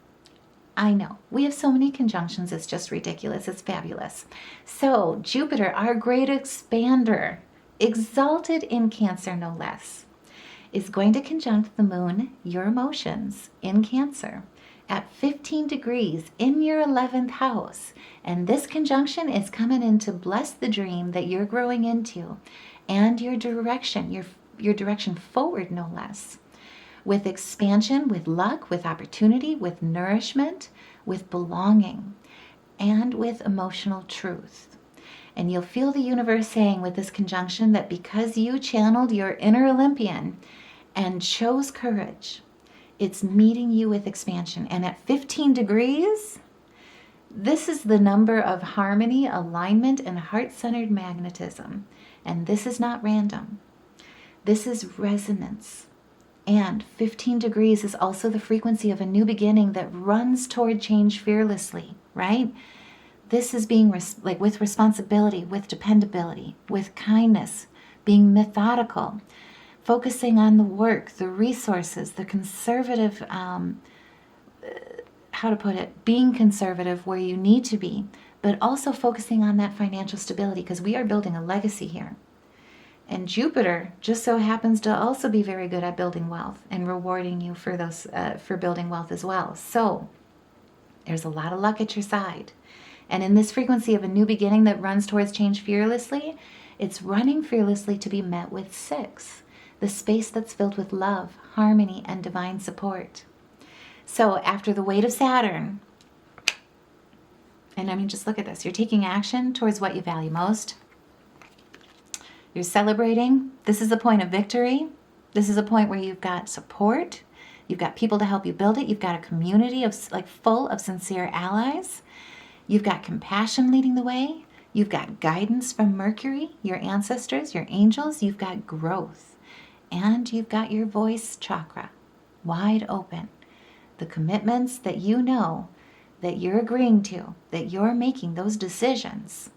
I know, we have so many conjunctions, it's just ridiculous, it's fabulous. So Jupiter, our great expander, exalted in Cancer no less, is going to conjunct the moon, your emotions, in Cancer at 15 degrees in your 11th house. And this conjunction is coming in to bless the dream that you're growing into and your direction, your direction forward no less. With expansion, with luck, with opportunity, with nourishment, with belonging, and with emotional truth. And you'll feel the universe saying with this conjunction that because you channeled your inner Olympian and chose courage, it's meeting you with expansion. And at 15 degrees, this is the number of harmony, alignment, and heart-centered magnetism. And this is not random. This is resonance. And 15 degrees is also the frequency of a new beginning that runs toward change fearlessly, right? This is being with responsibility, with dependability, with kindness, being methodical, focusing on the work, the resources, the conservative, being conservative where you need to be, but also focusing on that financial stability because we are building a legacy here. And Jupiter just so happens to also be very good at building wealth and rewarding you for those for building wealth as well. So there's a lot of luck at your side. And in this frequency of a new beginning that runs towards change fearlessly, it's running fearlessly to be met with 6, the space that's filled with love, harmony, and divine support. So after the weight of Saturn, and I mean, just look at this. You're taking action towards what you value most. You're celebrating. This is a point of victory. This is a point where you've got support. You've got people to help you build it. You've got a community of full of sincere allies. You've got compassion leading the way. You've got guidance from Mercury, your ancestors, your angels. You've got growth. And you've got your voice chakra wide open. The commitments that you know that you're agreeing to, that you're making those decisions.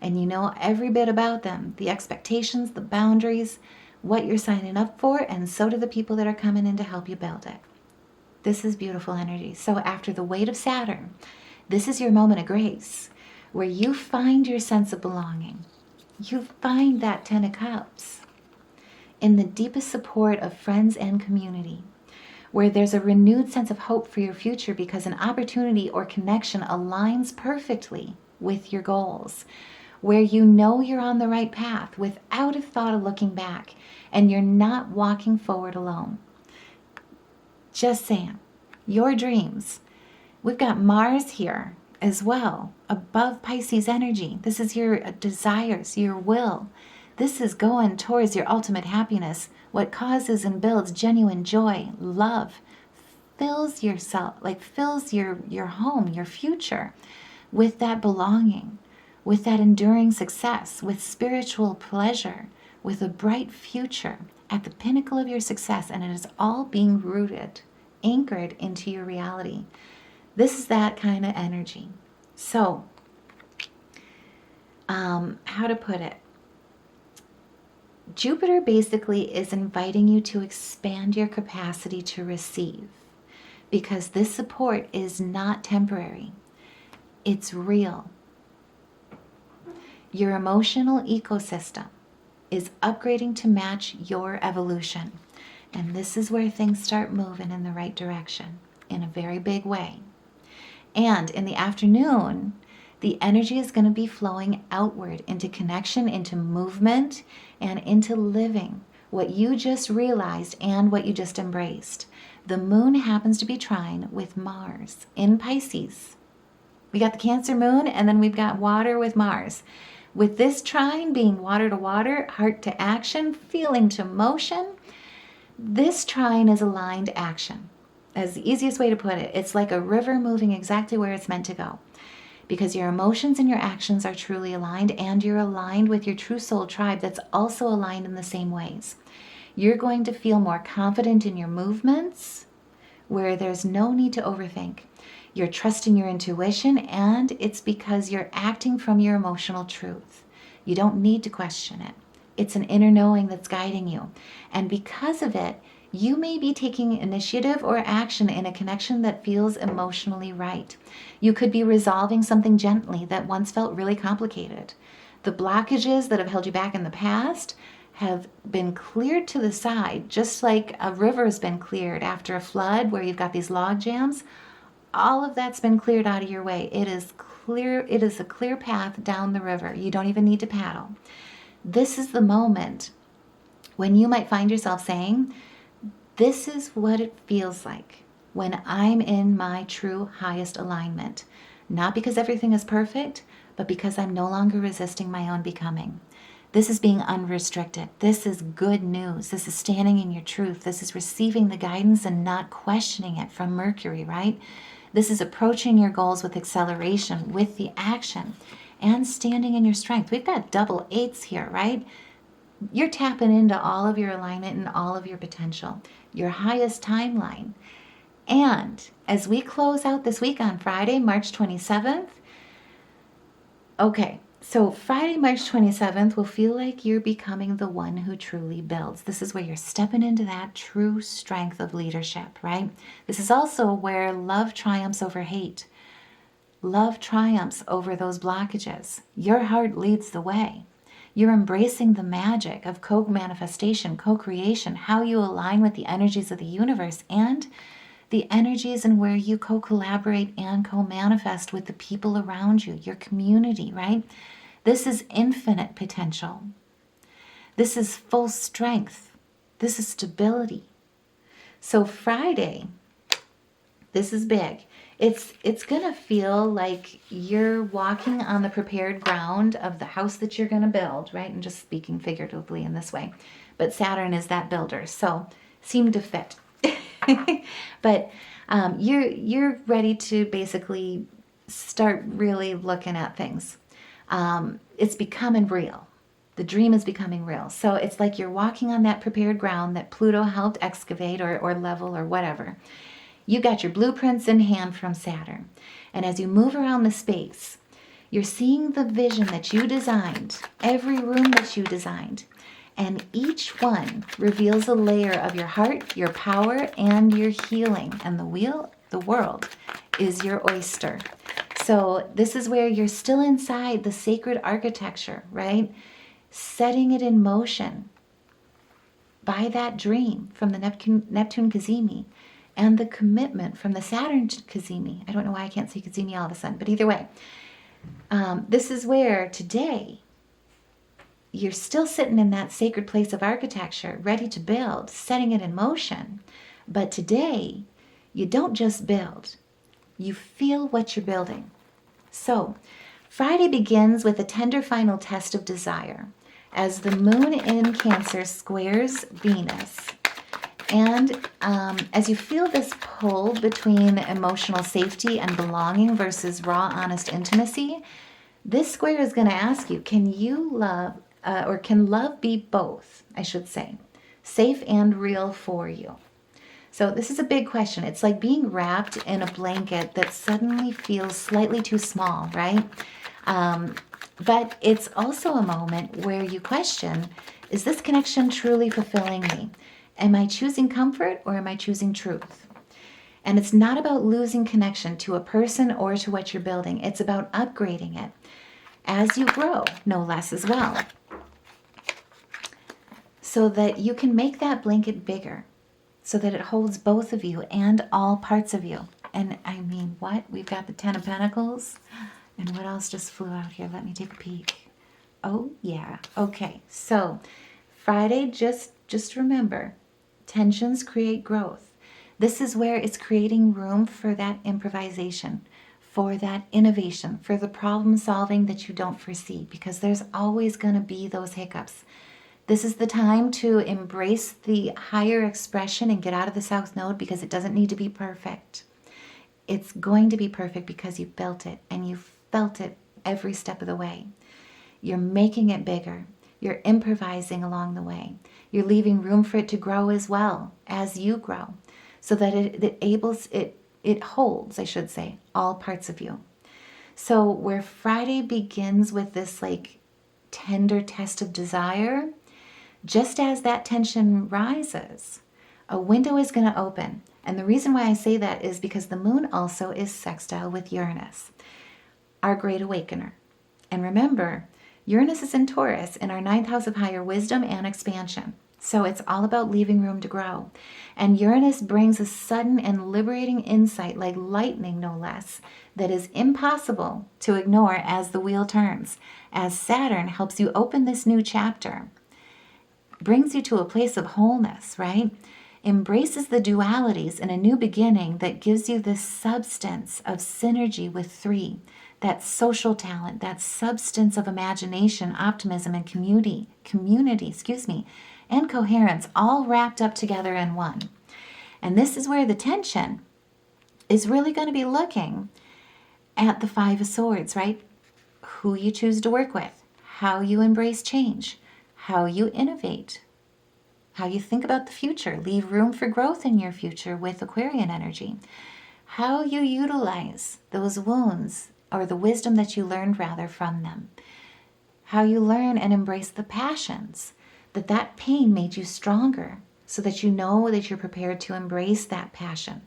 And you know every bit about them, the expectations, the boundaries, what you're signing up for, and so do the people that are coming in to help you build it. This is beautiful energy. So after the weight of Saturn, this is your moment of grace, where you find your sense of belonging. You find that 10 of Cups in the deepest support of friends and community, where there's a renewed sense of hope for your future because an opportunity or connection aligns perfectly with your goals, where you know you're on the right path without a thought of looking back, and you're not walking forward alone. Just saying, your dreams. We've got Mars here as well, above Pisces energy. This is your desires, your will. This is going towards your ultimate happiness, what causes and builds genuine joy, love, fills yourself, fills your home, your future with that belonging, with that enduring success, with spiritual pleasure, with a bright future at the pinnacle of your success, and it is all being rooted, anchored into your reality. This is that kind of energy. So, how to put it? Jupiter basically is inviting you to expand your capacity to receive, because this support is not temporary. It's real. Your emotional ecosystem is upgrading to match your evolution. And this is where things start moving in the right direction in a very big way. And in the afternoon, the energy is going to be flowing outward into connection, into movement, and into living what you just realized and what you just embraced. The moon happens to be trine with Mars in Pisces. We got the Cancer moon, and then we've got water with Mars. With this trine being water to water, heart to action, feeling to motion, this trine is aligned action. As the easiest way to put it, it's like a river moving exactly where it's meant to go. Because your emotions and your actions are truly aligned, and you're aligned with your true soul tribe that's also aligned in the same ways. You're going to feel more confident in your movements, where there's no need to overthink. You're trusting your intuition, and it's because you're acting from your emotional truth. You don't need to question it. It's an inner knowing that's guiding you. And because of it, you may be taking initiative or action in a connection that feels emotionally right. You could be resolving something gently that once felt really complicated. The blockages that have held you back in the past have been cleared to the side, just like a river has been cleared after a flood where you've got these log jams. All of that's been cleared out of your way. It is clear. It is a clear path down the river. You don't even need to paddle. This is the moment when you might find yourself saying, this is what it feels like when I'm in my true highest alignment. Not because everything is perfect, but because I'm no longer resisting my own becoming. This is being unrestricted. This is good news. This is standing in your truth. This is receiving the guidance and not questioning it from Mercury, right? This is approaching your goals with acceleration, with the action, and standing in your strength. We've got double eights here, right? You're tapping into all of your alignment and all of your potential, your highest timeline. And as we close out this week on Friday, March 27th, okay, so Friday, March 27th will feel like you're becoming the one who truly builds. This is where you're stepping into that true strength of leadership, right? This is also where love triumphs over hate. Love triumphs over those blockages. Your heart leads the way. You're embracing the magic of co-manifestation, co-creation, how you align with the energies of the universe and the energies and where you co-collaborate and co-manifest with the people around you, your community, right? This is infinite potential. This is full strength. This is stability. So Friday, this is big. It's going to feel like you're walking on the prepared ground of the house that you're going to build, right? I'm just speaking figuratively in this way. But Saturn is that builder, so seem to fit. But you're ready to basically start really looking at things. It's becoming real. The dream is becoming real. So it's like you're walking on that prepared ground that Pluto helped excavate or level or whatever. You got your blueprints in hand from Saturn. And as you move around the space, you're seeing the vision that you designed, every room that you designed. And each one reveals a layer of your heart, your power, and your healing. And the world is your oyster. So this is where you're still inside the sacred architecture, right? Setting it in motion by that dream from the Neptune Cazimi and the commitment from the Saturn Cazimi. I don't know why I can't see Cazimi all of a sudden, but either way, this is where today you're still sitting in that sacred place of architecture, ready to build, setting it in motion. But today, you don't just build, you feel what you're building. So, Friday begins with a tender final test of desire as the moon in Cancer squares Venus. And as you feel this pull between emotional safety and belonging versus raw, honest intimacy, this square is going to ask you, can you love, or can love be both, I should say, safe and real for you? So this is a big question. It's like being wrapped in a blanket that suddenly feels slightly too small, right? But it's also a moment where you question, is this connection truly fulfilling me? Am I choosing comfort or am I choosing truth? And it's not about losing connection to a person or to what you're building. It's about upgrading it as you grow, no less as well, so that you can make that blanket bigger, so that it holds both of you and all parts of you. And I mean, what? We've got the Ten of Pentacles. And what else just flew out here? Let me take a peek. Oh, yeah. Okay, so Friday, just remember, tensions create growth. This is where it's creating room for that improvisation, for that innovation, for the problem solving that you don't foresee, because there's always going to be those hiccups. This is the time to embrace the higher expression and get out of the South Node, because it doesn't need to be perfect. It's going to be perfect because you built it and you felt it every step of the way. You're making it bigger. You're improvising along the way. You're leaving room for it to grow as well as you grow, so that it holds, I should say, all parts of you. So where Friday begins with this like tender test of desire, just as that tension rises, a window is going to open. And the reason why I say that is because the moon also is sextile with Uranus, our great awakener. And remember, Uranus is in Taurus in our 9th house of higher wisdom and expansion. So it's all about leaving room to grow. And Uranus brings a sudden and liberating insight, like lightning no less, that is impossible to ignore as the wheel turns, as Saturn helps you open this new chapter, brings you to a place of wholeness, right? Embraces the dualities in a new beginning that gives you this substance of synergy with 3, that social talent, that substance of imagination, optimism, and community, and coherence, all wrapped up together in one. And this is where the tension is really going to be looking at the 5 of Swords, right? Who you choose to work with, how you embrace change, how you innovate, how you think about the future, leave room for growth in your future with Aquarian energy, how you utilize those wounds or the wisdom that you learned rather from them, how you learn and embrace the passions, that pain made you stronger so that you know that you're prepared to embrace that passion,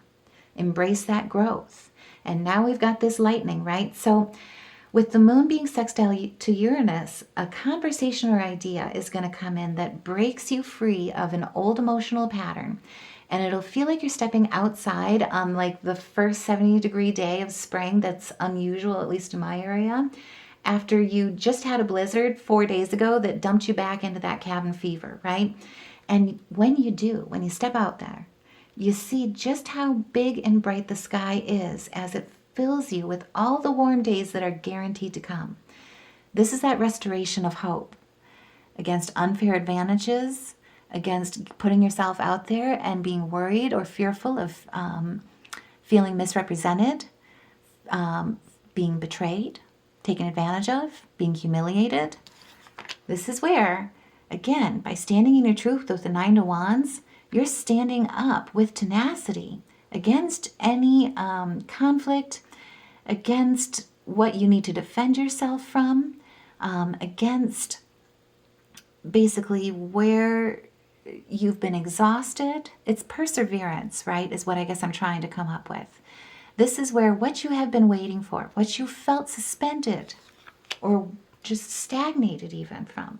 embrace that growth. And now we've got this lightning, right? So with the moon being sextile to Uranus, a conversation or idea is going to come in that breaks you free of an old emotional pattern. And it'll feel like you're stepping outside on like the first 70-degree day of spring that's unusual, at least in my area, after you just had a blizzard 4 days ago that dumped you back into that cabin fever, right? And when you step out there, you see just how big and bright the sky is as it fills you with all the warm days that are guaranteed to come. This is that restoration of hope against unfair advantages, against putting yourself out there and being worried or fearful of feeling misrepresented, being betrayed, taken advantage of, being humiliated. This is where, again, by standing in your truth with the 9 of Wands, you're standing up with tenacity against any conflict, against what you need to defend yourself from, against basically where you've been exhausted. It's perseverance, right, is what I guess I'm trying to come up with. This is where what you have been waiting for, what you felt suspended or just stagnated even from,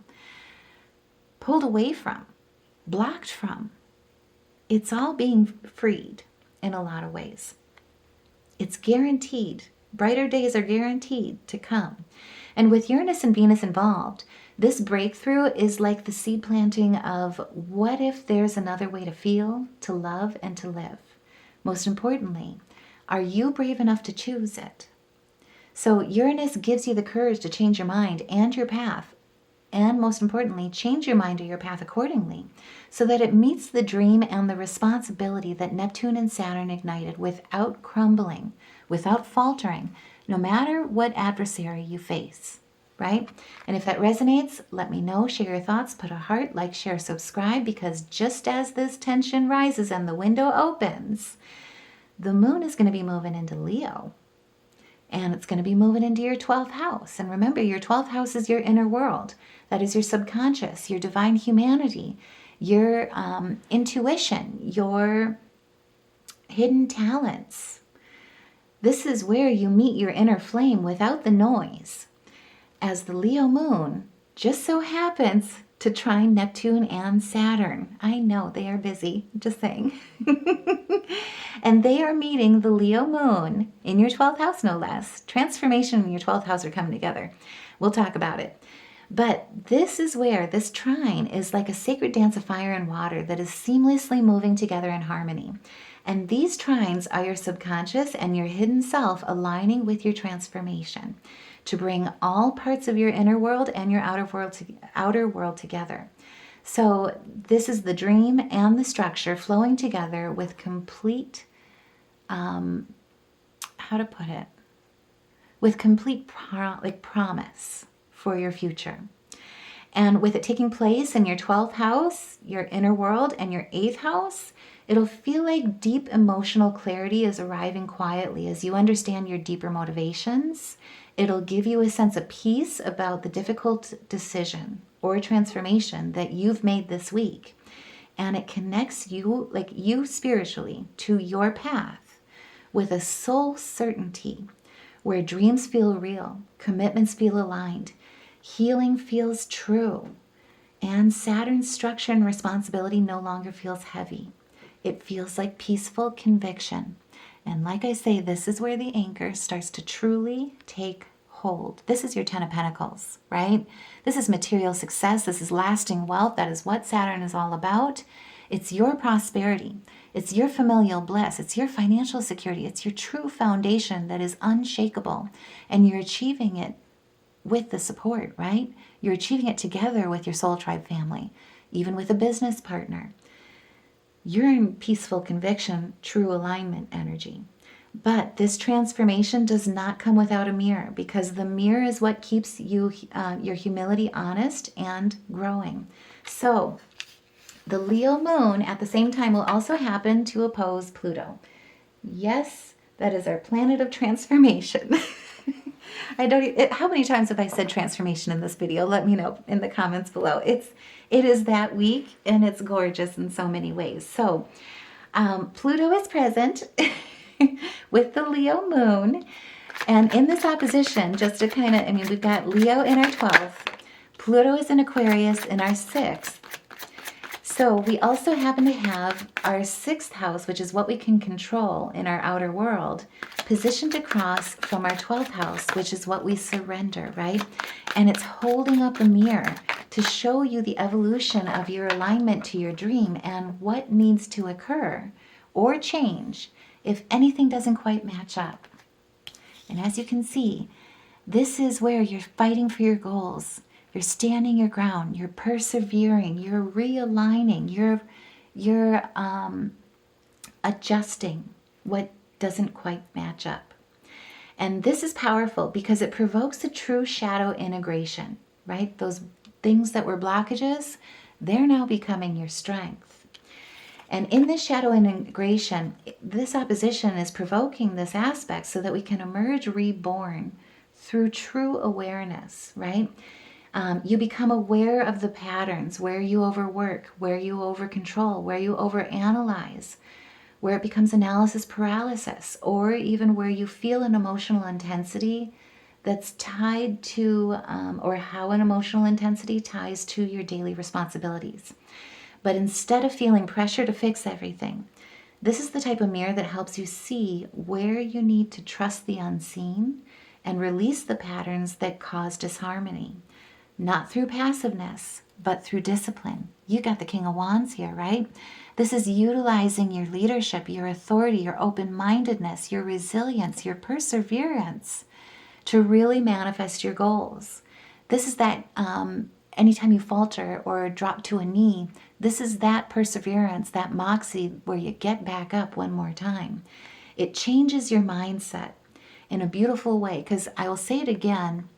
pulled away from, blocked from, it's all being freed in a lot of ways. It's guaranteed. Brighter days are guaranteed to come. And with Uranus and Venus involved, this breakthrough is like the seed planting of what if there's another way to feel, to love, and to live. Most importantly, are you brave enough to choose it? So Uranus gives you the courage to change your mind and your path, and most importantly, change your mind or your path accordingly, so that it meets the dream and the responsibility that Neptune and Saturn ignited without crumbling, without faltering, no matter what adversary you face, right? And if that resonates, let me know, share your thoughts, put a heart, like, share, subscribe, because just as this tension rises and the window opens, the moon is going to be moving into Leo. And it's going to be moving into your 12th house. And remember, your 12th house is your inner world. That is your subconscious, your divine humanity, your intuition, your hidden talents. This is where you meet your inner flame without the noise. As the Leo moon just so happens to trine Neptune and Saturn. I know they are busy, just saying. And they are meeting the Leo moon in your 12th house, no less. Transformation in your 12th house are coming together. We'll talk about it. But this is where this trine is like a sacred dance of fire and water that is seamlessly moving together in harmony. And these trines are your subconscious and your hidden self aligning with your transformation to bring all parts of your inner world and your outer world together. So this is the dream and the structure flowing together with complete, with complete promise for your future. And with it taking place in your 12th house, your inner world, and your 8th house, it'll feel like deep emotional clarity is arriving quietly as you understand your deeper motivations It'll give you a sense of peace about the difficult decision or transformation that you've made this week. And it connects you, like you spiritually, to your path with a soul certainty where dreams feel real, commitments feel aligned, healing feels true, and Saturn's structure and responsibility no longer feels heavy. It feels like peaceful conviction. And like I say, this is where the anchor starts to truly take hold. This is your Ten of Pentacles, right? This is material success. This is lasting wealth. That is what Saturn is all about. It's your prosperity. It's your familial bliss. It's your financial security. It's your true foundation that is unshakable. And you're achieving it with the support, right? You're achieving it together with your soul tribe family, even with a business partner. You're in peaceful conviction, true alignment energy. But this transformation does not come without a mirror, because the mirror is what keeps you, your humility honest and growing. So the Leo moon at the same time will also happen to oppose Pluto. Yes, that is our planet of transformation. How many times have I said transformation in this video? Let me know in the comments below. It is that week, and it's gorgeous in so many ways. So Pluto is present with the Leo moon, and in this opposition, just to kind of, we've got Leo in our 12th, Pluto is in Aquarius in our 6th. So we also happen to have our 6th house, which is what we can control in our outer world, positioned across from our 12th house, which is what we surrender, right? And it's holding up a mirror to show you the evolution of your alignment to your dream and what needs to occur or change if anything doesn't quite match up. And as you can see, this is where you're fighting for your goals. You're standing your ground, you're persevering, you're realigning, you're adjusting what doesn't quite match up. And this is powerful because it provokes a true shadow integration, right? Those things that were blockages, they're now becoming your strength. And in this shadow integration, this opposition is provoking this aspect so that we can emerge reborn through true awareness, right? You become aware of the patterns, where you overwork, where you overcontrol, where you overanalyze, where it becomes analysis paralysis, or even where you feel an emotional intensity that's tied to, or how an emotional intensity ties to your daily responsibilities. But instead of feeling pressure to fix everything, this is the type of mirror that helps you see where you need to trust the unseen and release the patterns that cause disharmony. Not through passiveness, but through discipline. You got the King of Wands here, right? This is utilizing your leadership, your authority, your open-mindedness, your resilience, your perseverance to really manifest your goals. This is that anytime you falter or drop to a knee, this is that perseverance, that moxie where you get back up one more time. It changes your mindset in a beautiful way, because I will say it again,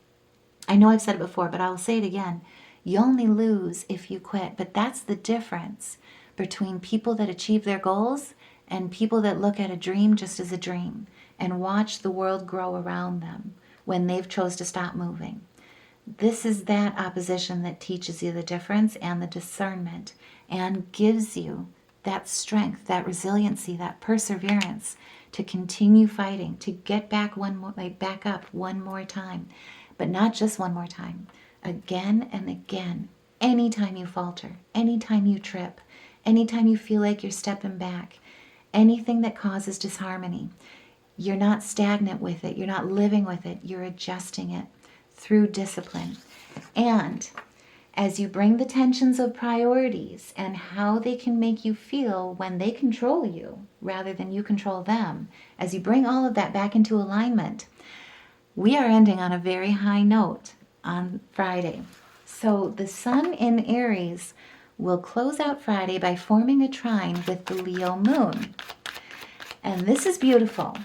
I know I've said it before, but I'll say it again. You only lose if you quit. But that's the difference between people that achieve their goals and people that look at a dream just as a dream and watch the world grow around them when they've chose to stop moving. This is that opposition that teaches you the difference and the discernment and gives you that strength, that resiliency, that perseverance to continue fighting, to get back up one more time. But not just one more time, again and again. Anytime you falter, anytime you trip, anytime you feel like you're stepping back, anything that causes disharmony, you're not stagnant with it, you're not living with it, you're adjusting it through discipline. And as you bring the tensions of priorities and how they can make you feel when they control you rather than you control them, as you bring all of that back into alignment, we are ending on a very high note on Friday. So the sun in Aries will close out Friday by forming a trine with the Leo moon. And this is beautiful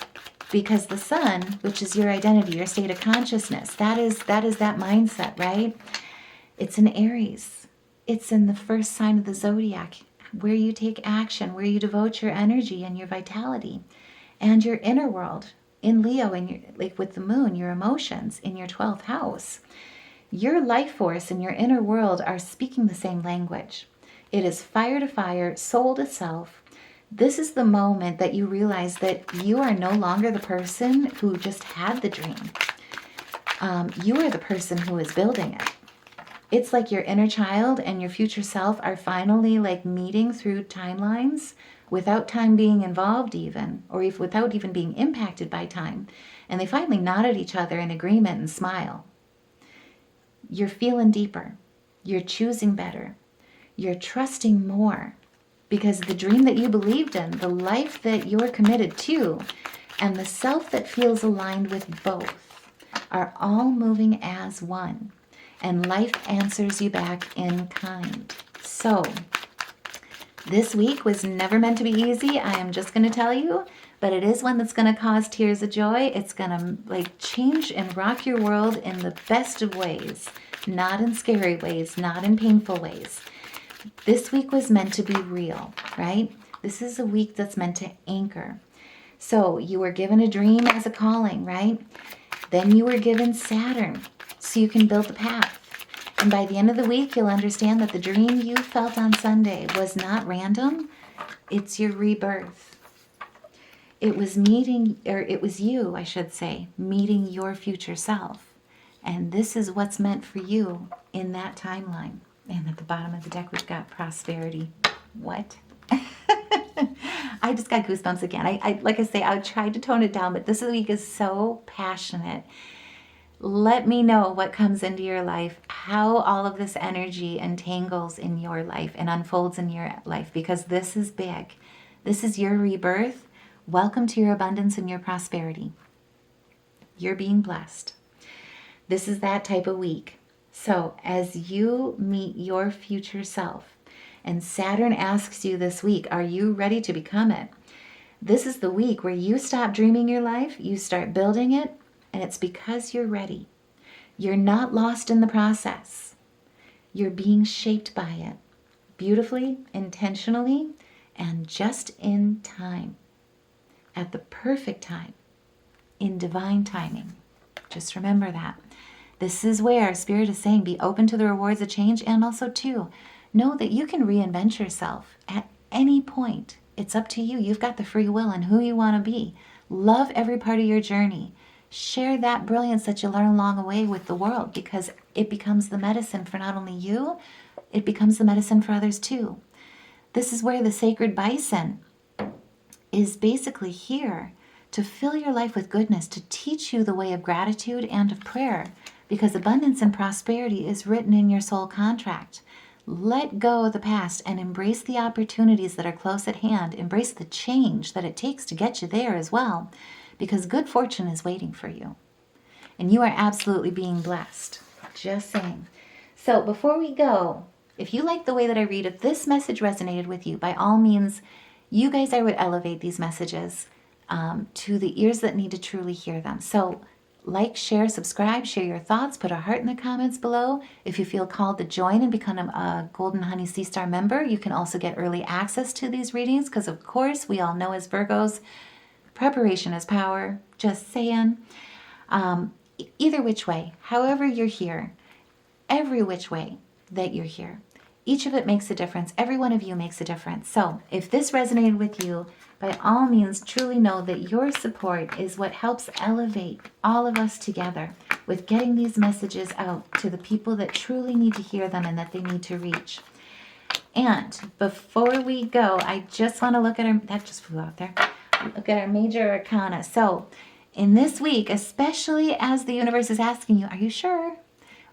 because the sun, which is your identity, your state of consciousness, that is that mindset, right? It's in Aries. It's in the first sign of the zodiac, where you take action, where you devote your energy and your vitality and your inner world in Leo, and your, like with the moon, your emotions in your 12th house. Your life force and your inner world are speaking the same language. It is fire to fire, soul to self. This is the moment that you realize that you are no longer the person who just had the dream. You are the person who is building it. It's like your inner child and your future self are finally like meeting through timelines without time being involved even, or if without even being impacted by time. And they finally nod at each other in agreement and smile. You're feeling deeper. You're choosing better. You're trusting more. Because the dream that you believed in, the life that you're committed to, and the self that feels aligned with both are all moving as one. And life answers you back in kind. So, this week was never meant to be easy, I am just going to tell you, but it is one that's going to cause tears of joy. It's going to like change and rock your world in the best of ways, not in scary ways, not in painful ways. This week was meant to be real, right? This is a week that's meant to anchor. So you were given a dream as a calling, right? Then you were given Saturn so you can build the path. And by the end of the week, you'll understand that the dream you felt on Sunday was not random. It's your rebirth. It was you, I should say, meeting your future self. And this is what's meant for you in that timeline. And at the bottom of the deck, we've got prosperity. What? I just got goosebumps again. I like I say, I tried to tone it down, but this week is so passionate. Let me know what comes into your life, how all of this energy entangles in your life and unfolds in your life, because this is big. This is your rebirth. Welcome to your abundance and your prosperity. You're being blessed. This is that type of week. So as you meet your future self, and Saturn asks you this week, are you ready to become it? This is the week where you stop dreaming your life, you start building it, and it's because you're ready. You're not lost in the process. You're being shaped by it, beautifully, intentionally, and just in time. At the perfect time, in divine timing. Just remember that. This is where Spirit is saying be open to the rewards of change, and also too, know that you can reinvent yourself at any point. It's up to you. You've got the free will and who you want to be. Love every part of your journey. Share that brilliance that you learn along the way with the world, because it becomes the medicine for not only you, it becomes the medicine for others too. This is where the sacred bison is basically here to fill your life with goodness, to teach you the way of gratitude and of prayer, because abundance and prosperity is written in your soul contract. Let go of the past and embrace the opportunities that are close at hand. Embrace the change that it takes to get you there as well, because good fortune is waiting for you. And you are absolutely being blessed. Just saying. So before we go, if you like the way that I read, if this message resonated with you, by all means, you guys, I would elevate these messages to the ears that need to truly hear them. So like, share, subscribe, share your thoughts, put a heart in the comments below. If you feel called to join and become a Golden Honey Sea Star member, you can also get early access to these readings, because of course we all know as Virgos, preparation is power. Just saying. Either which way, however you're here, every which way that you're here, each of it makes a difference. Every one of you makes a difference. So if this resonated with you, by all means, truly know that your support is what helps elevate all of us together with getting these messages out to the people that truly need to hear them and that they need to reach. And before we go, I just want to look at our, that just flew out there, look at our major arcana. So in this week, especially as the universe is asking you, are you sure?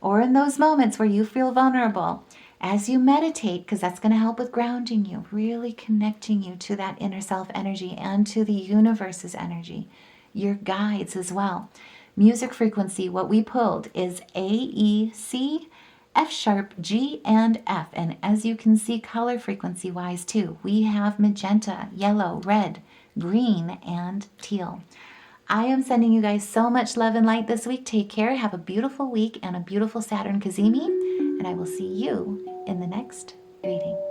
Or in those moments where you feel vulnerable, as you meditate, because that's going to help with grounding you, really connecting you to that inner self energy and to the universe's energy, your guides as well. Music frequency, what we pulled is A, E, C, F sharp, G, and F. And as you can see, color frequency wise too, we have magenta, yellow, red, green, and teal. I am sending you guys so much love and light this week. Take care. Have a beautiful week and a beautiful Saturn Cazimi. And I will see you in the next reading.